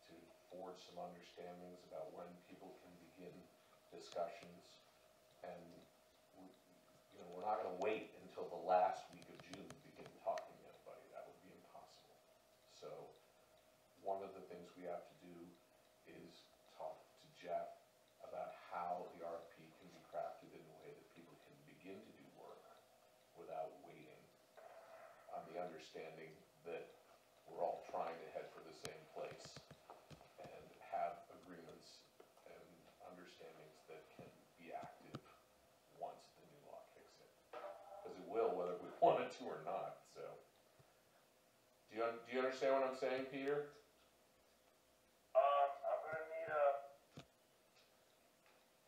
to forge some understandings about when people can begin discussions, and we're not going to wait until the last week of June to begin talking to anybody. That would be impossible. So one of the things we have to do is talk to Jeff about how the RFP can be crafted in a way that people can begin to do work without waiting, on the understanding that we're all trying to head for the same place and have agreements and understandings that can be active once the new law kicks in. Because it will, whether we want it to or not, so. Do you understand what I'm saying, Peter? I'm gonna need a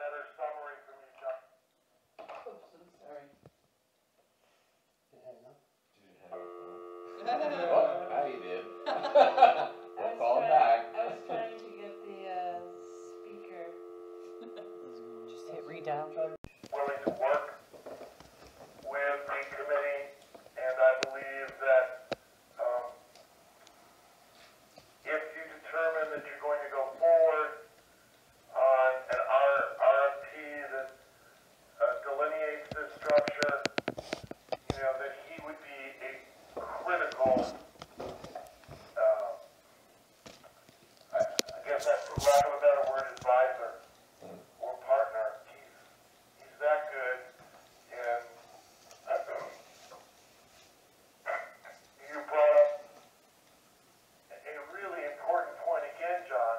better summary from you, John. Oops, I'm sorry. You hang up? Did you hang up? Oh, now you did. We'll call him back. I was trying to get the speaker. Just hit redial. Willing to work with the committee, and I believe that if you determine that you're going to go forward on an RFP that delineates this structure, that he would be a critical, I guess that's, for lack of a better word, advisor or partner. He's that good, and you brought up a really important point again, John.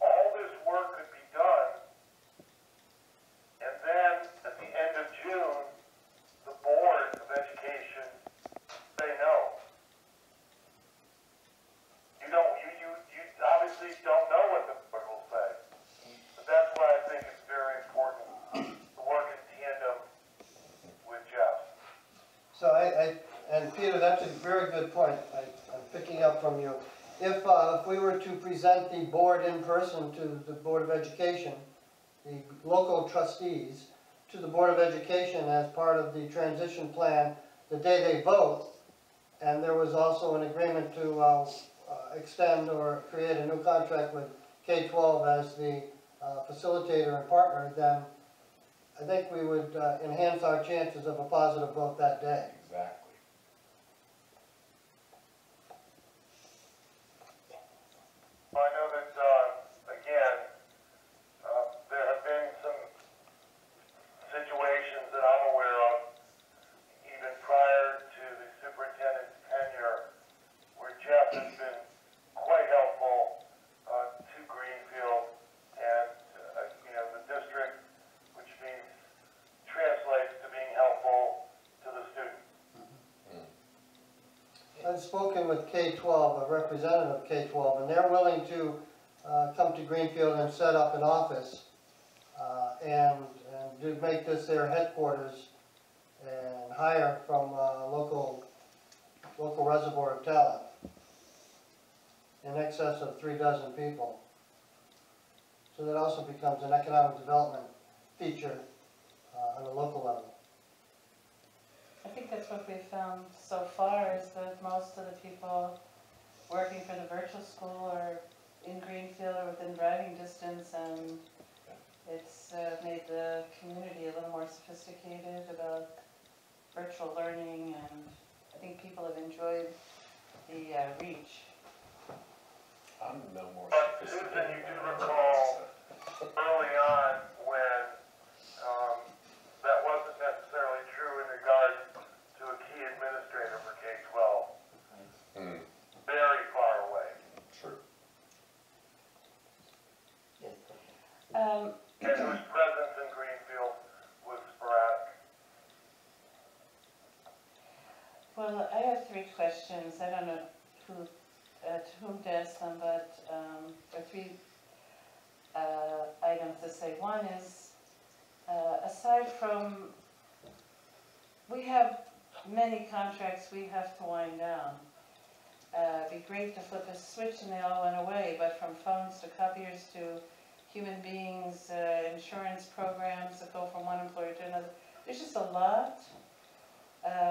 All this work could be done, and then at the end of June, the Board of Education say no. You obviously don't know what the board will say, but that's why I think it's very important to work in tandem with Jeff. So and Peter, that's a very good point. I'm picking up from you. If we were to present the board in person to the Board of Education, the local trustees, to the Board of Education as part of the transition plan the day they vote, and there was also an agreement to extend or create a new contract with K-12 as the facilitator and partner, then I think we would enhance our chances of a positive vote that day. Exactly. Well, I know that, again, there have been some situations that I'm aware of, even prior to the superintendent's tenure, where Jeff has been quite helpful to Greenfield and, the district, which means translates to being helpful to the student. I've spoken with K-12, a representative of K-12, and they're willing to come to Greenfield and set up an office and to make this their headquarters and hire from local reservoir of talent in excess of 36 people. So that also becomes an economic development feature on a local level. I think that's what we've found so far, is that most of the people working for the virtual school are in Greenfield or within driving distance, and it's made the community a little more sophisticated about virtual learning, and I think people have enjoyed the reach. I'm no more Susan, sophisticated. you do recall early on when that wasn't necessarily true in regard to a key administrator for K-12. Hmm, Very far away. true. And whose presence in Greenfield was sporadic. Well, I have 3 questions. I don't know to whom to ask them, but there are 3 items to say. One is, aside from, we have many contracts we have to wind down. It'd be great to flip a switch and they all went away, but from phones to copiers to human beings, insurance programs that go from one employer to another, there's just a lot.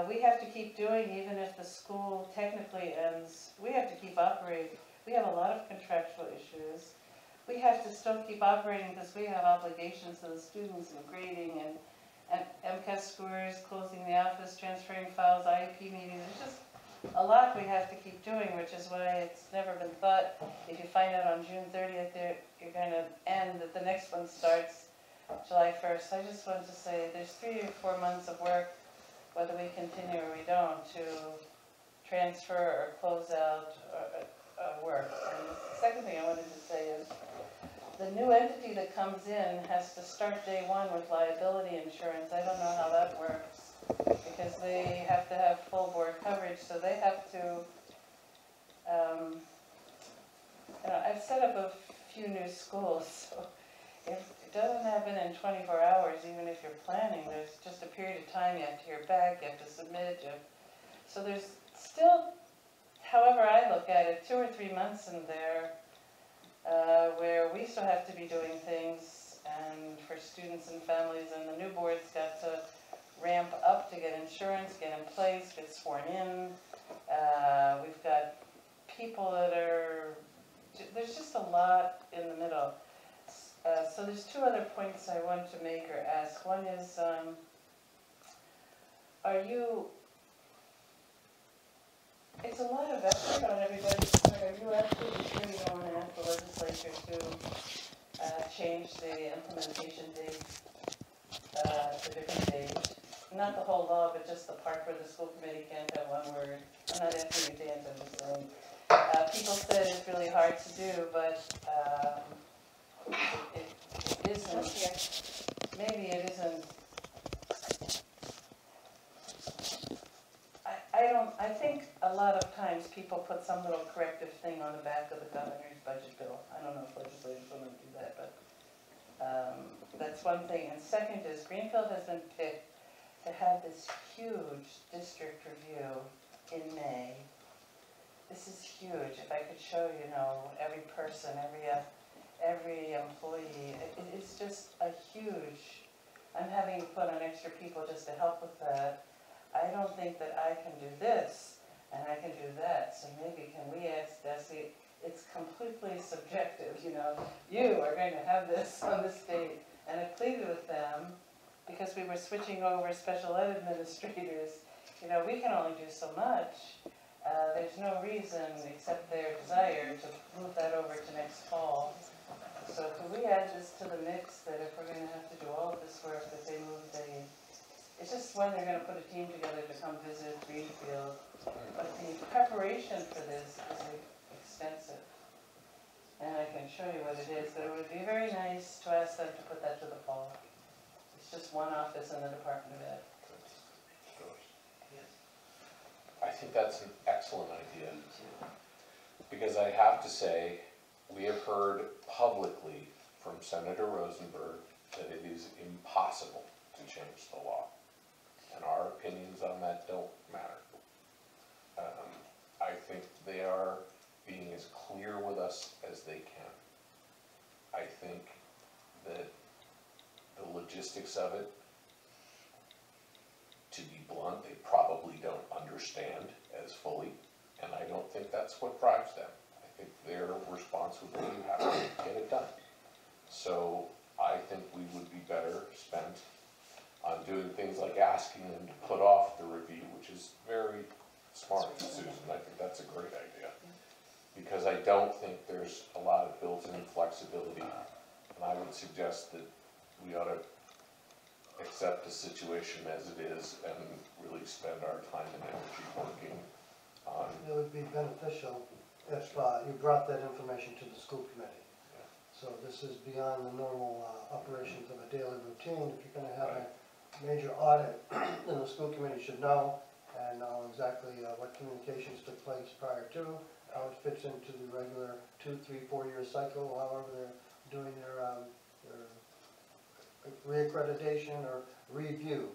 We have to keep doing, even if the school technically ends, we have to keep operating. We have a lot of contractual issues. We have to still keep operating because we have obligations to the students and grading and MCAS scores, closing the office, transferring files, IEP meetings. There's just a lot we have to keep doing, which is why it's never been thought, if you find out on June 30th you're going to end, that the next one starts July 1st. I just wanted to say there's 3 or 4 months of work, whether we continue or we don't, to transfer or close out work. And the second thing I wanted to say is the new entity that comes in has to start day 1 with liability insurance. I don't know how that works, because they have to have full board coverage, so they have to, I've set up a few new schools, so if it doesn't happen in 24 hours, even if you're planning, there's just a period of time you have to hear back, you have to submit, so there's still, however I look at it, 2 or 3 months in there where we still have to be doing things, and for students and families, and the new board's got to ramp up to get insurance, get in place, get sworn in. We've got people that are, there's just a lot in the middle. So there's 2 other points I want to make or ask. One is, it's a lot of effort on everybody's part. Are you absolutely sure you don't want to ask the legislature to change the implementation date to a different date? Not the whole law, but just the part where the school committee can't have one word. I'm not asking you to answer, I'm just saying. People said it's really hard to do, but it isn't. Maybe it isn't. I think a lot of times people put some little corrective thing on the back of the governor's budget bill. I don't know if legislators want to do that, but that's one thing. And second is, Greenfield has been picked to have this huge district review in May. This is huge. If I could show you, every person, every employee, it's just a huge, I'm having to put on extra people just to help with that. I don't think that I can do this, and I can do that, so maybe can we ask Desi, it's completely subjective, you are going to have this on this date, and I pleaded with them, because we were switching over special ed administrators, we can only do so much. There's no reason, except their desire, to move that over to next fall. So could we add this to the mix, that if we're going to have to do all of this work, that they move it's just when they're going to put a team together to come visit Greenfield. But the preparation for this is extensive. And I can show you what it is, but it would be very nice to ask them to put that to the fall. It's just one office in the Department of Ed. I think that's an excellent idea. Because I have to say, we have heard publicly from Senator Rosenberg that it is impossible to change the law. And our opinions on that don't matter. I think they are being as clear with us as they can. I think that the logistics of it, to be blunt, they probably don't understand as fully, and I don't think that's what drives them. I think their response would be, you have to get it done. So I think we would be better spent on doing things like asking them to put off the review, which is very smart, Susan. I think that's a great idea. Because I don't think there's a lot of built-in flexibility, and I would suggest that we ought to accept the situation as it is and really spend our time and energy working on. It would be beneficial if you brought that information to the school committee. So this is beyond the normal operations of a daily routine. If you're going to have a major audit, then the school committee should know and know exactly what communications took place prior to, how it fits into the regular 2, 3, 4 year cycle, however they're doing their reaccreditation or review,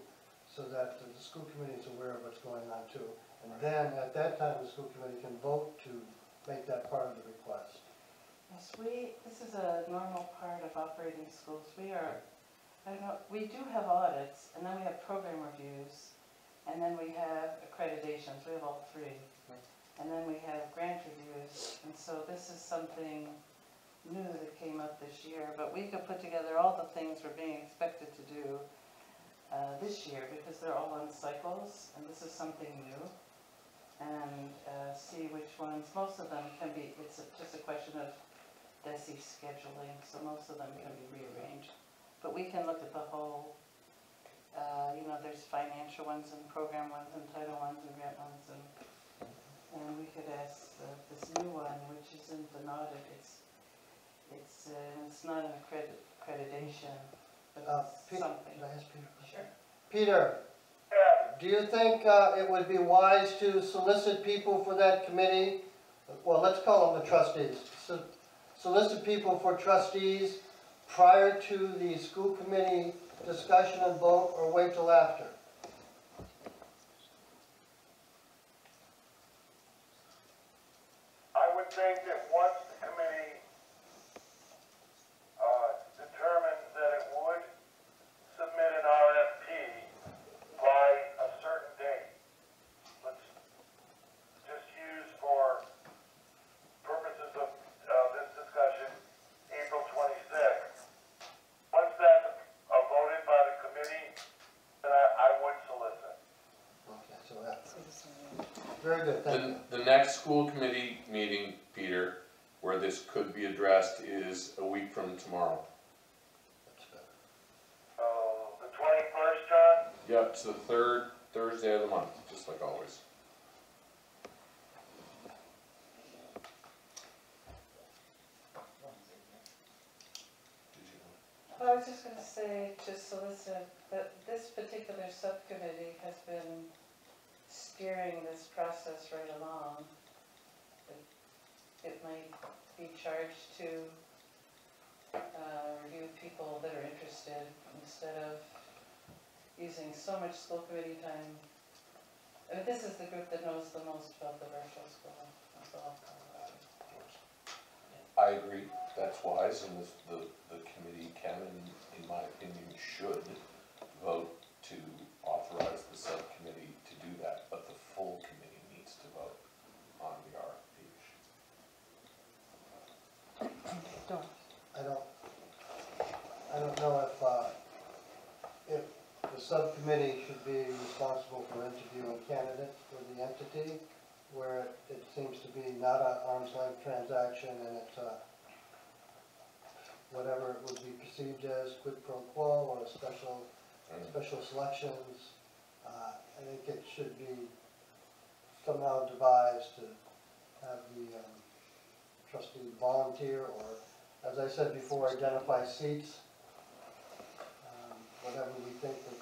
so that the school committee is aware of what's going on too. And then at that time, the school committee can vote to make that part of the request. Yes, this is a normal part of operating schools. We do have audits, and then we have program reviews, and then we have accreditations. We have all three. And then we have grant reviews, and so this is something new that came up this year, but we could put together all the things we're being expected to do this year, because they're all on cycles, and this is something new, and see which ones. Most of them can be, it's just a question of DESI scheduling, so most of them can be rearranged. But we can look at the whole, there's financial ones and program ones and title ones and grant ones, and we could ask this new one, which isn't an audit, it's not an accreditation, but it's something. Can I ask Peter a question? Sure. Peter, do you think it would be wise to solicit people for that committee? Well, let's call them the trustees. Solicit people for trustees prior to the school committee discussion and vote, or wait till after? I would think that once the committee determines that it would submit an RFP by a certain date, let's just use for purposes of this discussion, April 26th. Once that's voted by the committee, then I would solicit. Okay, so that's very good, thank you. The next school committee meeting, Peter, where this could be addressed is a week from tomorrow. That's better. So, the 21st, John? Yep, it's the third Thursday of the month, just like always. Well, I was just going to say, to solicit, that this particular subcommittee has been steering this process right along. It might be charged to review people that are interested, instead of using so much school committee time. I mean, this is the group that knows the most about the virtual school. That's all. I agree, that's wise, and the committee can, and in my opinion, should vote to authorize the subcommittee to do that, but the full committee needs to vote on the RFP. I don't know if the subcommittee should be responsible for interviewing candidates for the entity, where it seems to be not an arm's length transaction, and it's whatever it would be perceived as quid pro quo or special selections. I think it should be somehow devised to have the trustee volunteer, or, as I said before, identify seats, whatever we think that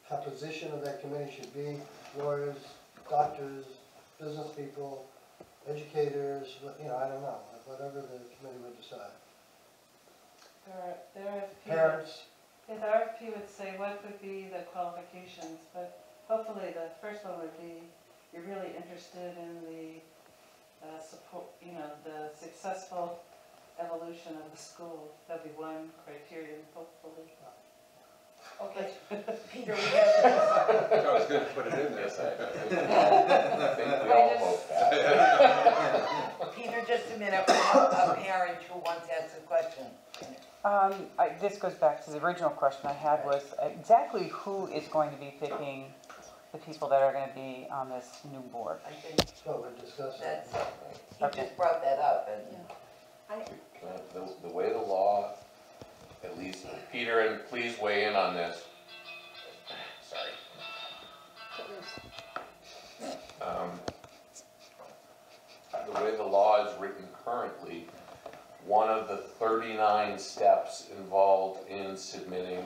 the composition of that committee should be lawyers, doctors, business people, educators, you know, I don't know, whatever the committee would decide. The RFP, Parents, yeah, the RFP would say what would be the qualifications, but hopefully the first one would be, you're really interested in the support, you know, the successful evolution of the school. That'd be one criterion, hopefully. Okay, Peter, we have, I was gonna put it in there. Yes, I think we all hope that. Peter, just a minute, we have a parent who wants to ask a question. This goes back to the original question I had was exactly who is going to be picking the people that are going to be on this new board? I think that's what we're discussing. that's, he Okay. just brought that up, and The way the law, at least, Peter, and please weigh in on this. Sorry. The way the law is written currently, one of the 39 steps involved in submitting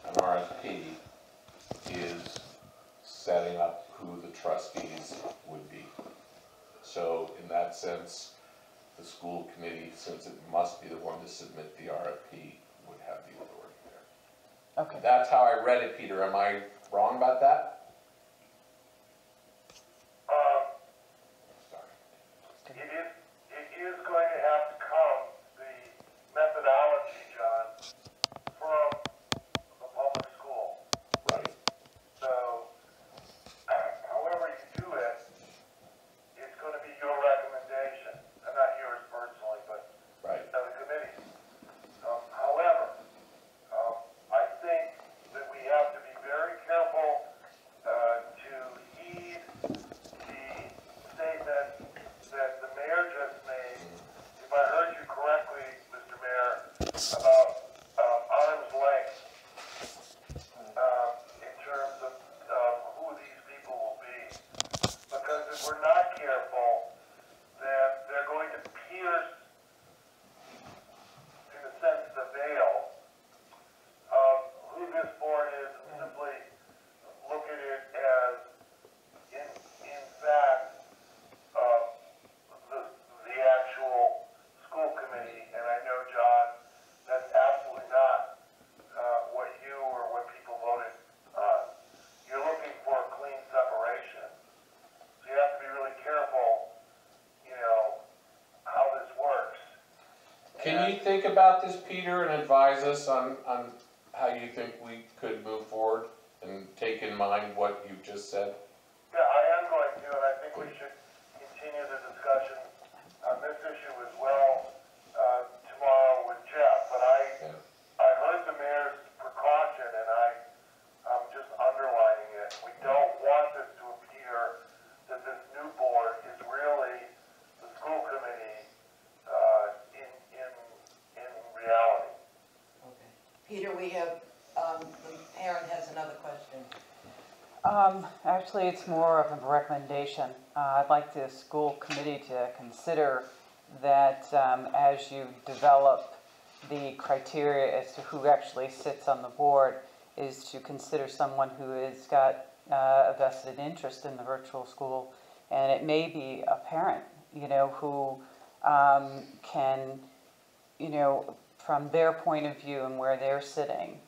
an RFP is setting up who the trustees would be. So in that sense, the school committee, since it must be the one to submit the RFP, would have the authority there. Okay. That's how I read it, Peter. Am I wrong about that? Sorry. it is going to have to come, the methodology, John, from the public school. Right. So, however you do it, it's going to be your recommendation, and not yours personally, but Right. the committee. However, I think that we have to be very careful to heed the statement that the mayor just made. If I heard you correctly, Mr. Mayor, about arm's length in terms of who these people will be. Because if we're not careful, then they're going to pierce, in a sense, the veil of who this board is, and simply look at it as, in fact, the actual school committee. And I know, John, that's absolutely not what you or what people voted on. You're looking for a clean separation. So you have to be really careful, you know, how this works. Can you think about this, Peter, and advise us on how you think we could move forward and take in mind what you've just said? Yeah, I am going to, and I think we should continue the discussion on this issue as well tomorrow with Jeff. But Yeah. I heard the mayor's precaution, and I'm just underlining it. We don't want this to appear that this new board is really the school committee in reality. okay. Peter, we have, the parent has another question. Actually, it's more of a recommendation. I'd like the school committee to consider that as you develop the criteria as to who actually sits on the board, is to consider someone who has got a vested interest in the virtual school. And it may be a parent, you know, who can, you know, from their point of view and where they're sitting,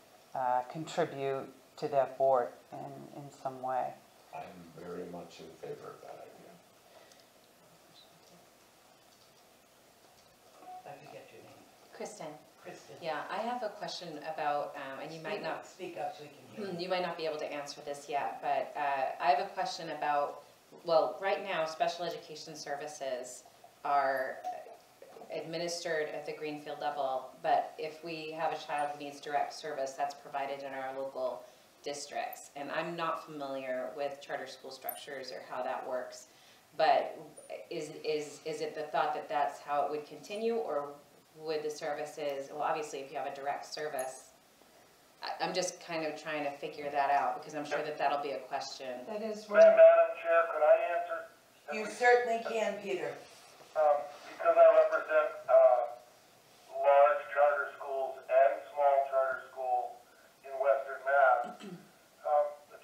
contribute to that board in some way. I'm very much in favor of that idea. I forget your name. Kristen, Kristen. yeah, I have a question about, and you might not Speak up so we can hear you. You might not be able to answer this yet, but I have a question about, well, right now, special education services are administered at the Greenfield level, but if we have a child who needs direct service, that's provided in our local districts. And I'm not familiar with charter school structures or how that works, but is it the thought that that's how it would continue, or would the services, well, obviously, if you have a direct service, I'm just kind of trying to figure that out, because I'm sure that that'll be a question. That is Madam Chair, could I answer? You certainly can, Peter. Because I represent large charter schools and small charter schools in Western Mass, the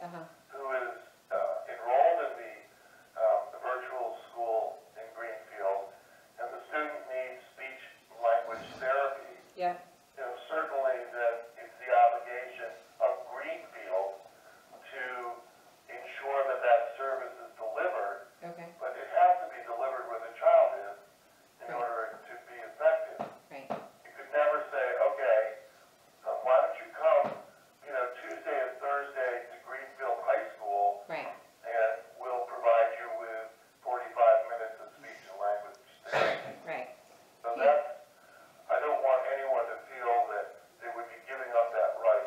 who is enrolled in the virtual school in Greenfield, and the student needs speech language therapy, Yeah. certainly that it's the obligation of Greenfield to ensure that that service is delivered, Okay. but it has to be delivered where the child is in Right. order to be effective. Right. You could never say, okay, why don't you come, Tuesday and Thursday to Greenfield High School, Right. and we'll provide you with 45 minutes of speech and language therapy. Right. So that's, I don't want anyone to feel that they would be giving up that right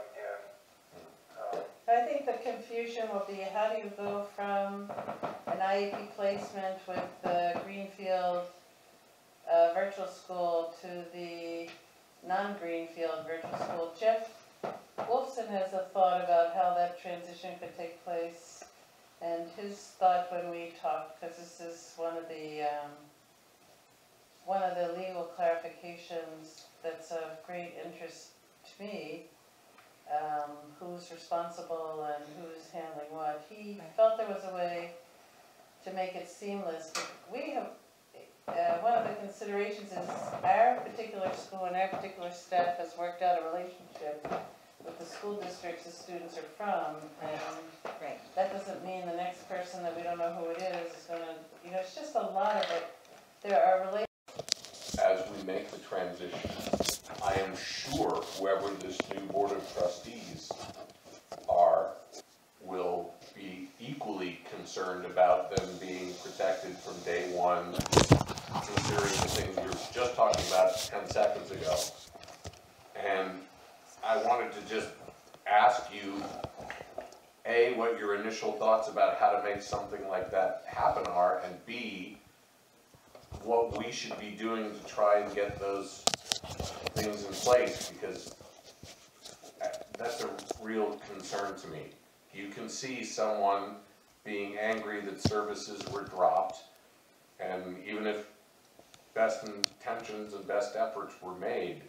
I think the confusion will be, how do you go from an IEP placement with the Greenfield virtual school to the non-Greenfield virtual school? Jeff Wolfson has a thought about how that transition could take place, and his thought when we talked, because this is one of the legal clarifications that's of great interest to me, who's responsible and who's handling what. He felt there was a way to make it seamless. We have, one of the considerations is our particular school and our particular staff has worked out a relationship with the school districts the students are from, and Right. that doesn't mean the next person that we don't know who it is gonna, it's just a lot of it. There are relationships. As we make the transition, I am sure whoever this new Board of Trustees are will be equally concerned about them being protected from day one, considering the things you were just talking about 10 seconds ago. And I wanted to just ask you, A, what your initial thoughts about how to make something like that happen are, and B, what we should be doing to try and get those things in place, because that's a real concern to me. You can see someone being angry that services were dropped, and even if best intentions and best efforts were made,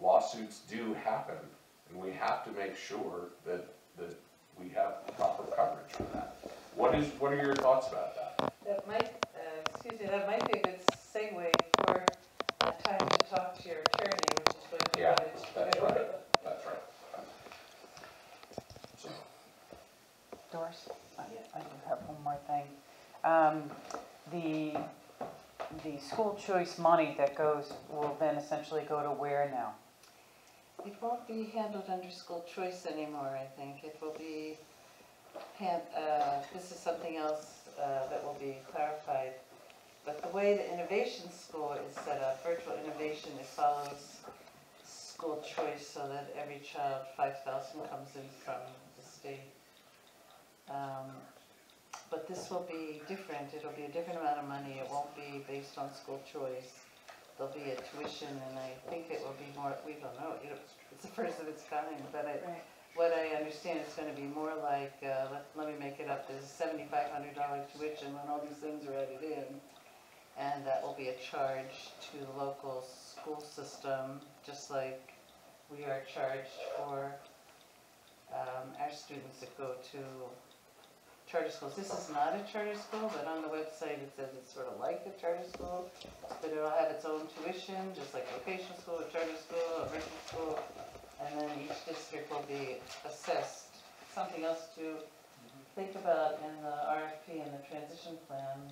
lawsuits do happen, and we have to make sure that we have proper coverage for that. What are your thoughts about that? That might, that might be a good segue for a time to talk to your attorney, which is what you Yeah, wanted to that's do. right, that's right. So, Doris, I do have one more thing. The school choice money that goes, will then essentially go to where now? It won't be handled under school choice anymore, I think. It will be, this is something else that will be clarified. But the way the innovation school is set up, virtual innovation, it follows school choice so that every child, 5,000 comes in from the state. But this will be different. It'll be a different amount of money. It won't be based on school choice. There'll be a tuition, and I think it will be more, we don't know, it's the first of its kind, but what I understand it's going to be more like, let me make it up, there's a $7,500 tuition when all these things are added in, and that will be a charge to the local school system, just like we are charged for our students that go to charter schools. This is not a charter school, but on the website it says it's sort of like a charter school, but it'll have its own tuition, just like a vocational school, a charter school, a virtual school, and then each district will be assessed. Something else to think about in the RFP and the transition plan,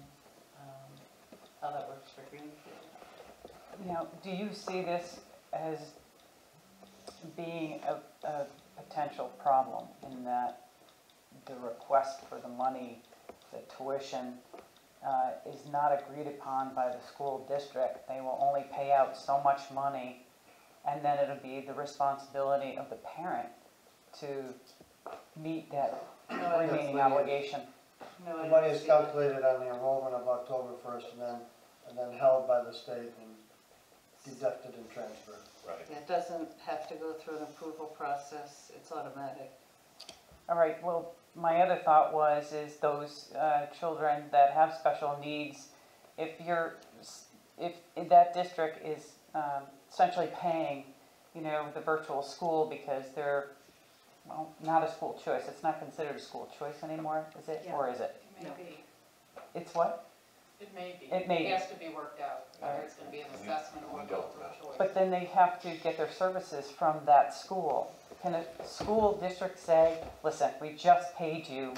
how that works for Greenfield. Now, do you see this as being a potential problem in that the request for the money, the tuition, is not agreed upon by the school district? They will only pay out so much money, and then it'll be the responsibility of the parent to meet that remaining obligation. The money is calculated on the enrollment of October 1st and then held by the state and deducted and transferred. right. It doesn't have to go through an approval process, it's automatic. All right, well, my other thought is those children that have special needs, if that district is essentially paying, the virtual school because they're well, not a school choice, it's not considered a school choice anymore, is it, Yeah. or is it? It may be, It's what? it may be. It may be. has to be worked out, whether it's gonna be an assessment or we a don't multiple choice. But then they have to get their services from that school. Can a school district say, listen, we just paid you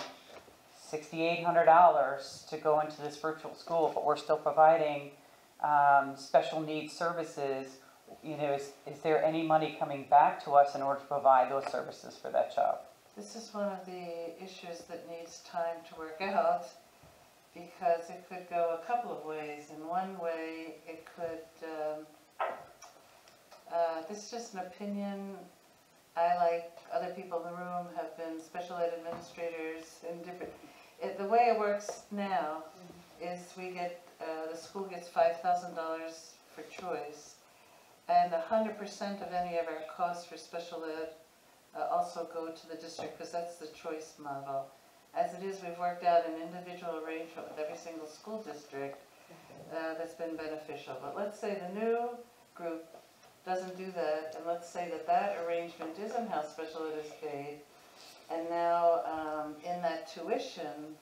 $6,800 to go into this virtual school, but we're still providing special needs services? You know, is there any money coming back to us in order to provide those services for that child? This is one of the issues that needs time to work out, because it could go a couple of ways. In one way, it could, this is just an opinion. I, like other people in the room, have been special ed administrators in different, the way it works now is we get, the school gets $5,000 for choice, and 100% of any of our costs for special ed also go to the district, because that's the choice model. As it is, we've worked out an individual arrangement with every single school district that's been beneficial. But let's say the new group doesn't do that, and let's say that that arrangement isn't how special ed is paid, and now in that tuition,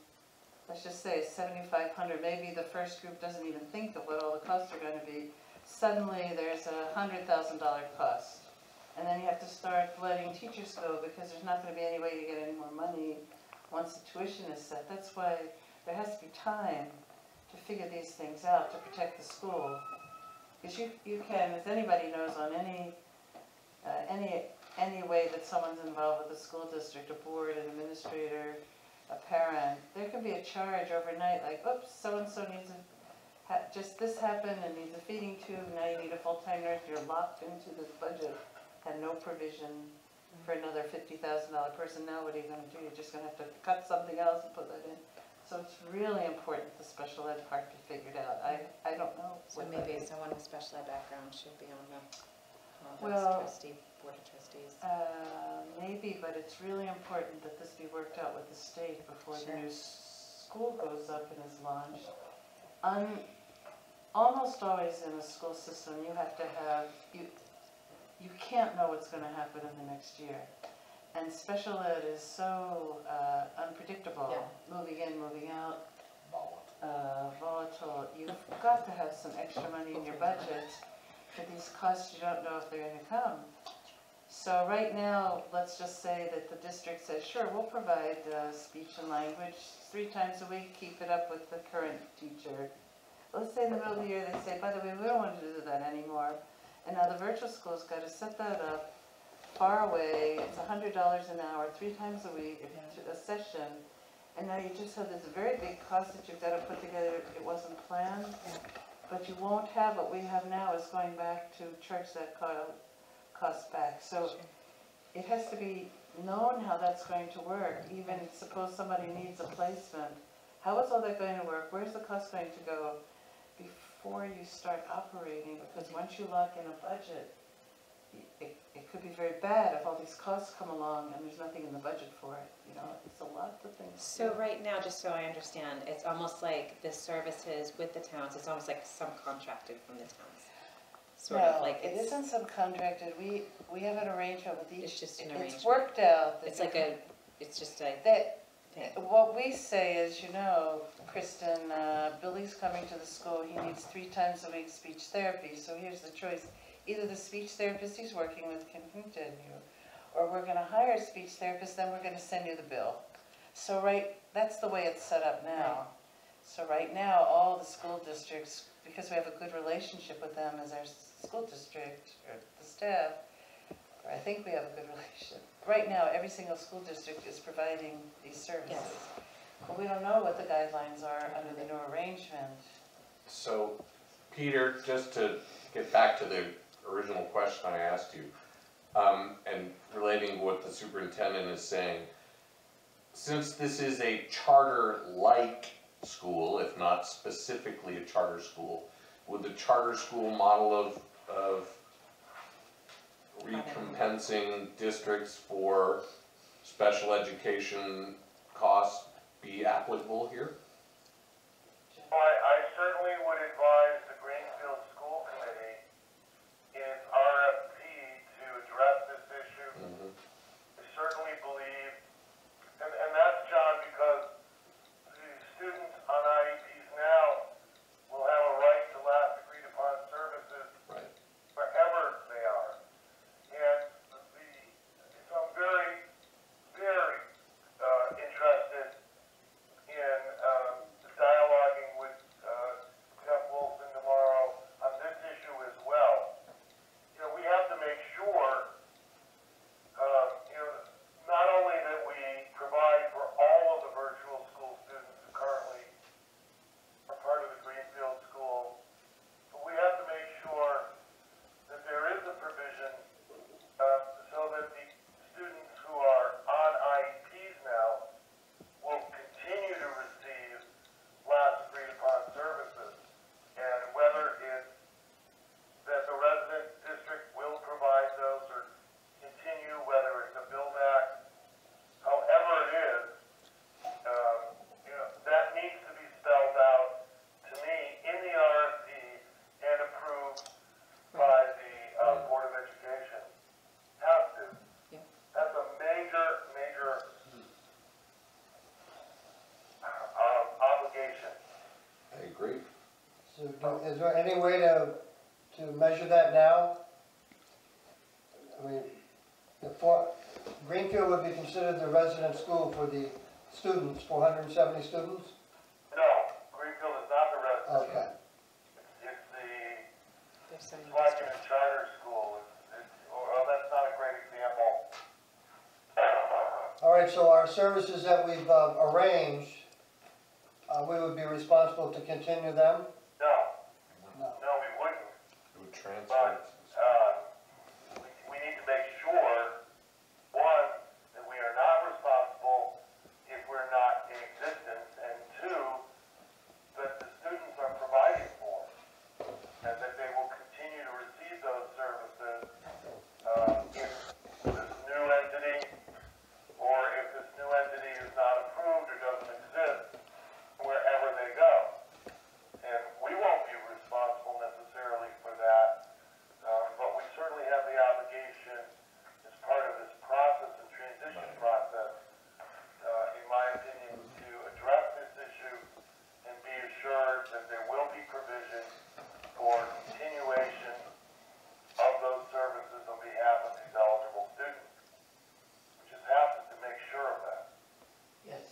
let's just say it's $7,500, maybe the first group doesn't even think of what all the costs are going to be. Suddenly there's a $100,000 cost, and then you have to start letting teachers go, because there's not going to be any way to get any more money once the tuition is set. That's why there has to be time to figure these things out to protect the school. Because you can, as anybody knows, on any way that someone's involved with the school district, a board, an administrator, a parent, there can be a charge overnight, like, oops, so-and-so needs just this happened and needs a feeding tube, now you need a full-time nurse, you're locked into this budget, had no provision for another $50,000 person. Now what are you going to do? You're just going to have to cut something else and put that in. So it's really important, the special ed part, to figure it out. I don't know. So maybe someone with special ed background should be on the Well, board of trustees. Maybe, but it's really important that this be worked out with the state before Sure. the new school goes up and is launched. Almost always in a school system, you have to have, you can't know what's going to happen in the next year. And special ed is so unpredictable, moving in, moving out, volatile. You've got to have some extra money in your budget for these costs you don't know if they're going to come. So right now, let's just say that the district says, sure, we'll provide speech and language 3 times a week, keep it up with the current teacher. Let's say in the middle of the year they say, by the way, we don't want to do that anymore. And now the virtual school's got to set that up far away. It's $100 an hour, 3 times a week, a session. And now you just have this very big cost that you've got to put together. It wasn't planned, but you won't have what we have now is going back to charge that cost back. So it has to be known how that's going to work. Even suppose somebody needs a placement. How is all that going to work? Where's the cost going to go before you start operating? Because once you lock in a budget, it could be very bad if all these costs come along and there's nothing in the budget for it. You know, it's a lot of things. So right now, just so I understand, it's almost like the services with the towns, it's almost like subcontracted from the towns. Sort of like it isn't subcontracted. We have an arrangement with each. It's just an It's arrangement. worked out. It's like it's just a That, thing. what we say is, you know, Kristen, Billy's coming to the school. He needs 3 times a week speech therapy. So here's the choice. Either the speech therapist he's working with can continue, or we're going to hire a speech therapist, then we're going to send you the bill. So that's the way it's set up now. Right. So right now, all the school districts, because we have a good relationship with them as our school district, or the staff, or I think we have a good relationship. Right now, every single school district is providing these services. Yes. But we don't know what the guidelines are under the new arrangement. So, Peter, just to get back to the original question I asked you, and relating to what the superintendent is saying, since this is a charter-like school, if not specifically a charter school, would the charter school model of recompensing districts for special education costs be applicable here? I certainly would advise the Greenfield School Committee in RFP to address this issue. Certainly Is there any way to measure that now? I mean, Greenfield would be considered the resident school for the students, 470 students? No, Greenfield is not the resident. Okay. It's the There's so many Plaquemine Charter School. Well, that's not a great example. All right, so our services that we've arranged, we would be responsible to continue them? No, No. no, we wouldn't. It would transfer. But we need to make sure, one, that we are not responsible if we're not in existence, and two, that the students are providing for, and that they will continue to receive those services if this new entity, or if this new entity is not approved or doesn't exist, wherever they go. And we won't be responsible necessarily for that, but we certainly have the obligation as part of this process and transition process, in my opinion, to address this issue and be assured that there will be provision for continuation of those services on behalf of these eligible students. We just have to make sure of that. Yes.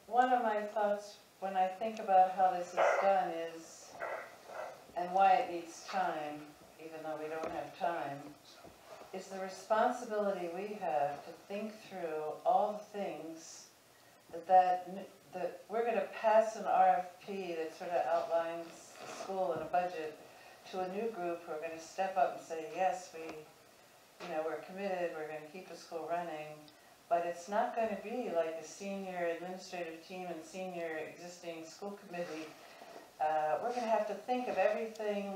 One of my thoughts when I think about how this is done is, and why it needs time, even though we don't have time, is the responsibility we have to think through all the things that we're going to pass an RFP that sort of outlines the school and a budget to a new group who are going to step up and say, yes, we're committed, we're going to keep the school running. But it's not going to be like the senior administrative team and senior existing school committee. We're going to have to think of everything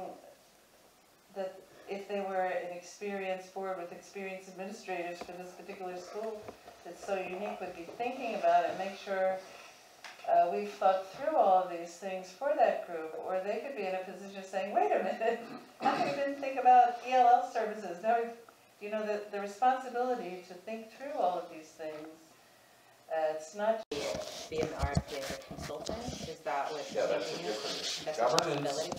that if they were an experienced board with experienced administrators for this particular school that's so unique, would be thinking about it, make sure we've thought through all of these things for that group. Or they could be in a position of saying, wait a minute, how come we didn't think about ELL services? Now the responsibility to think through all of these things. It's not be an RFP as a consultant, is that what? Yeah, that's a different issue. That's a possibility?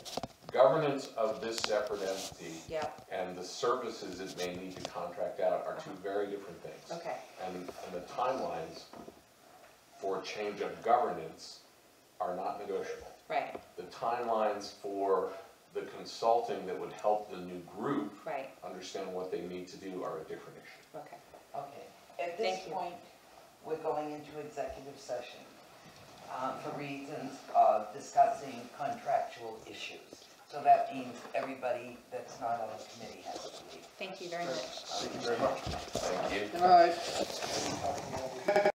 Governance of this separate entity Yeah, and the services it may need to contract out are two very different things. okay, And the timelines for change of governance are not negotiable. right, The timelines for the consulting that would help the new group right, understand what they need to do are a different issue. okay. Okay. At this Thank you. point, we're going into executive session for reasons of discussing contractual issues. So that means everybody that's not on the committee has to leave. Thank you very much. Thank you very much. Thank you. All right.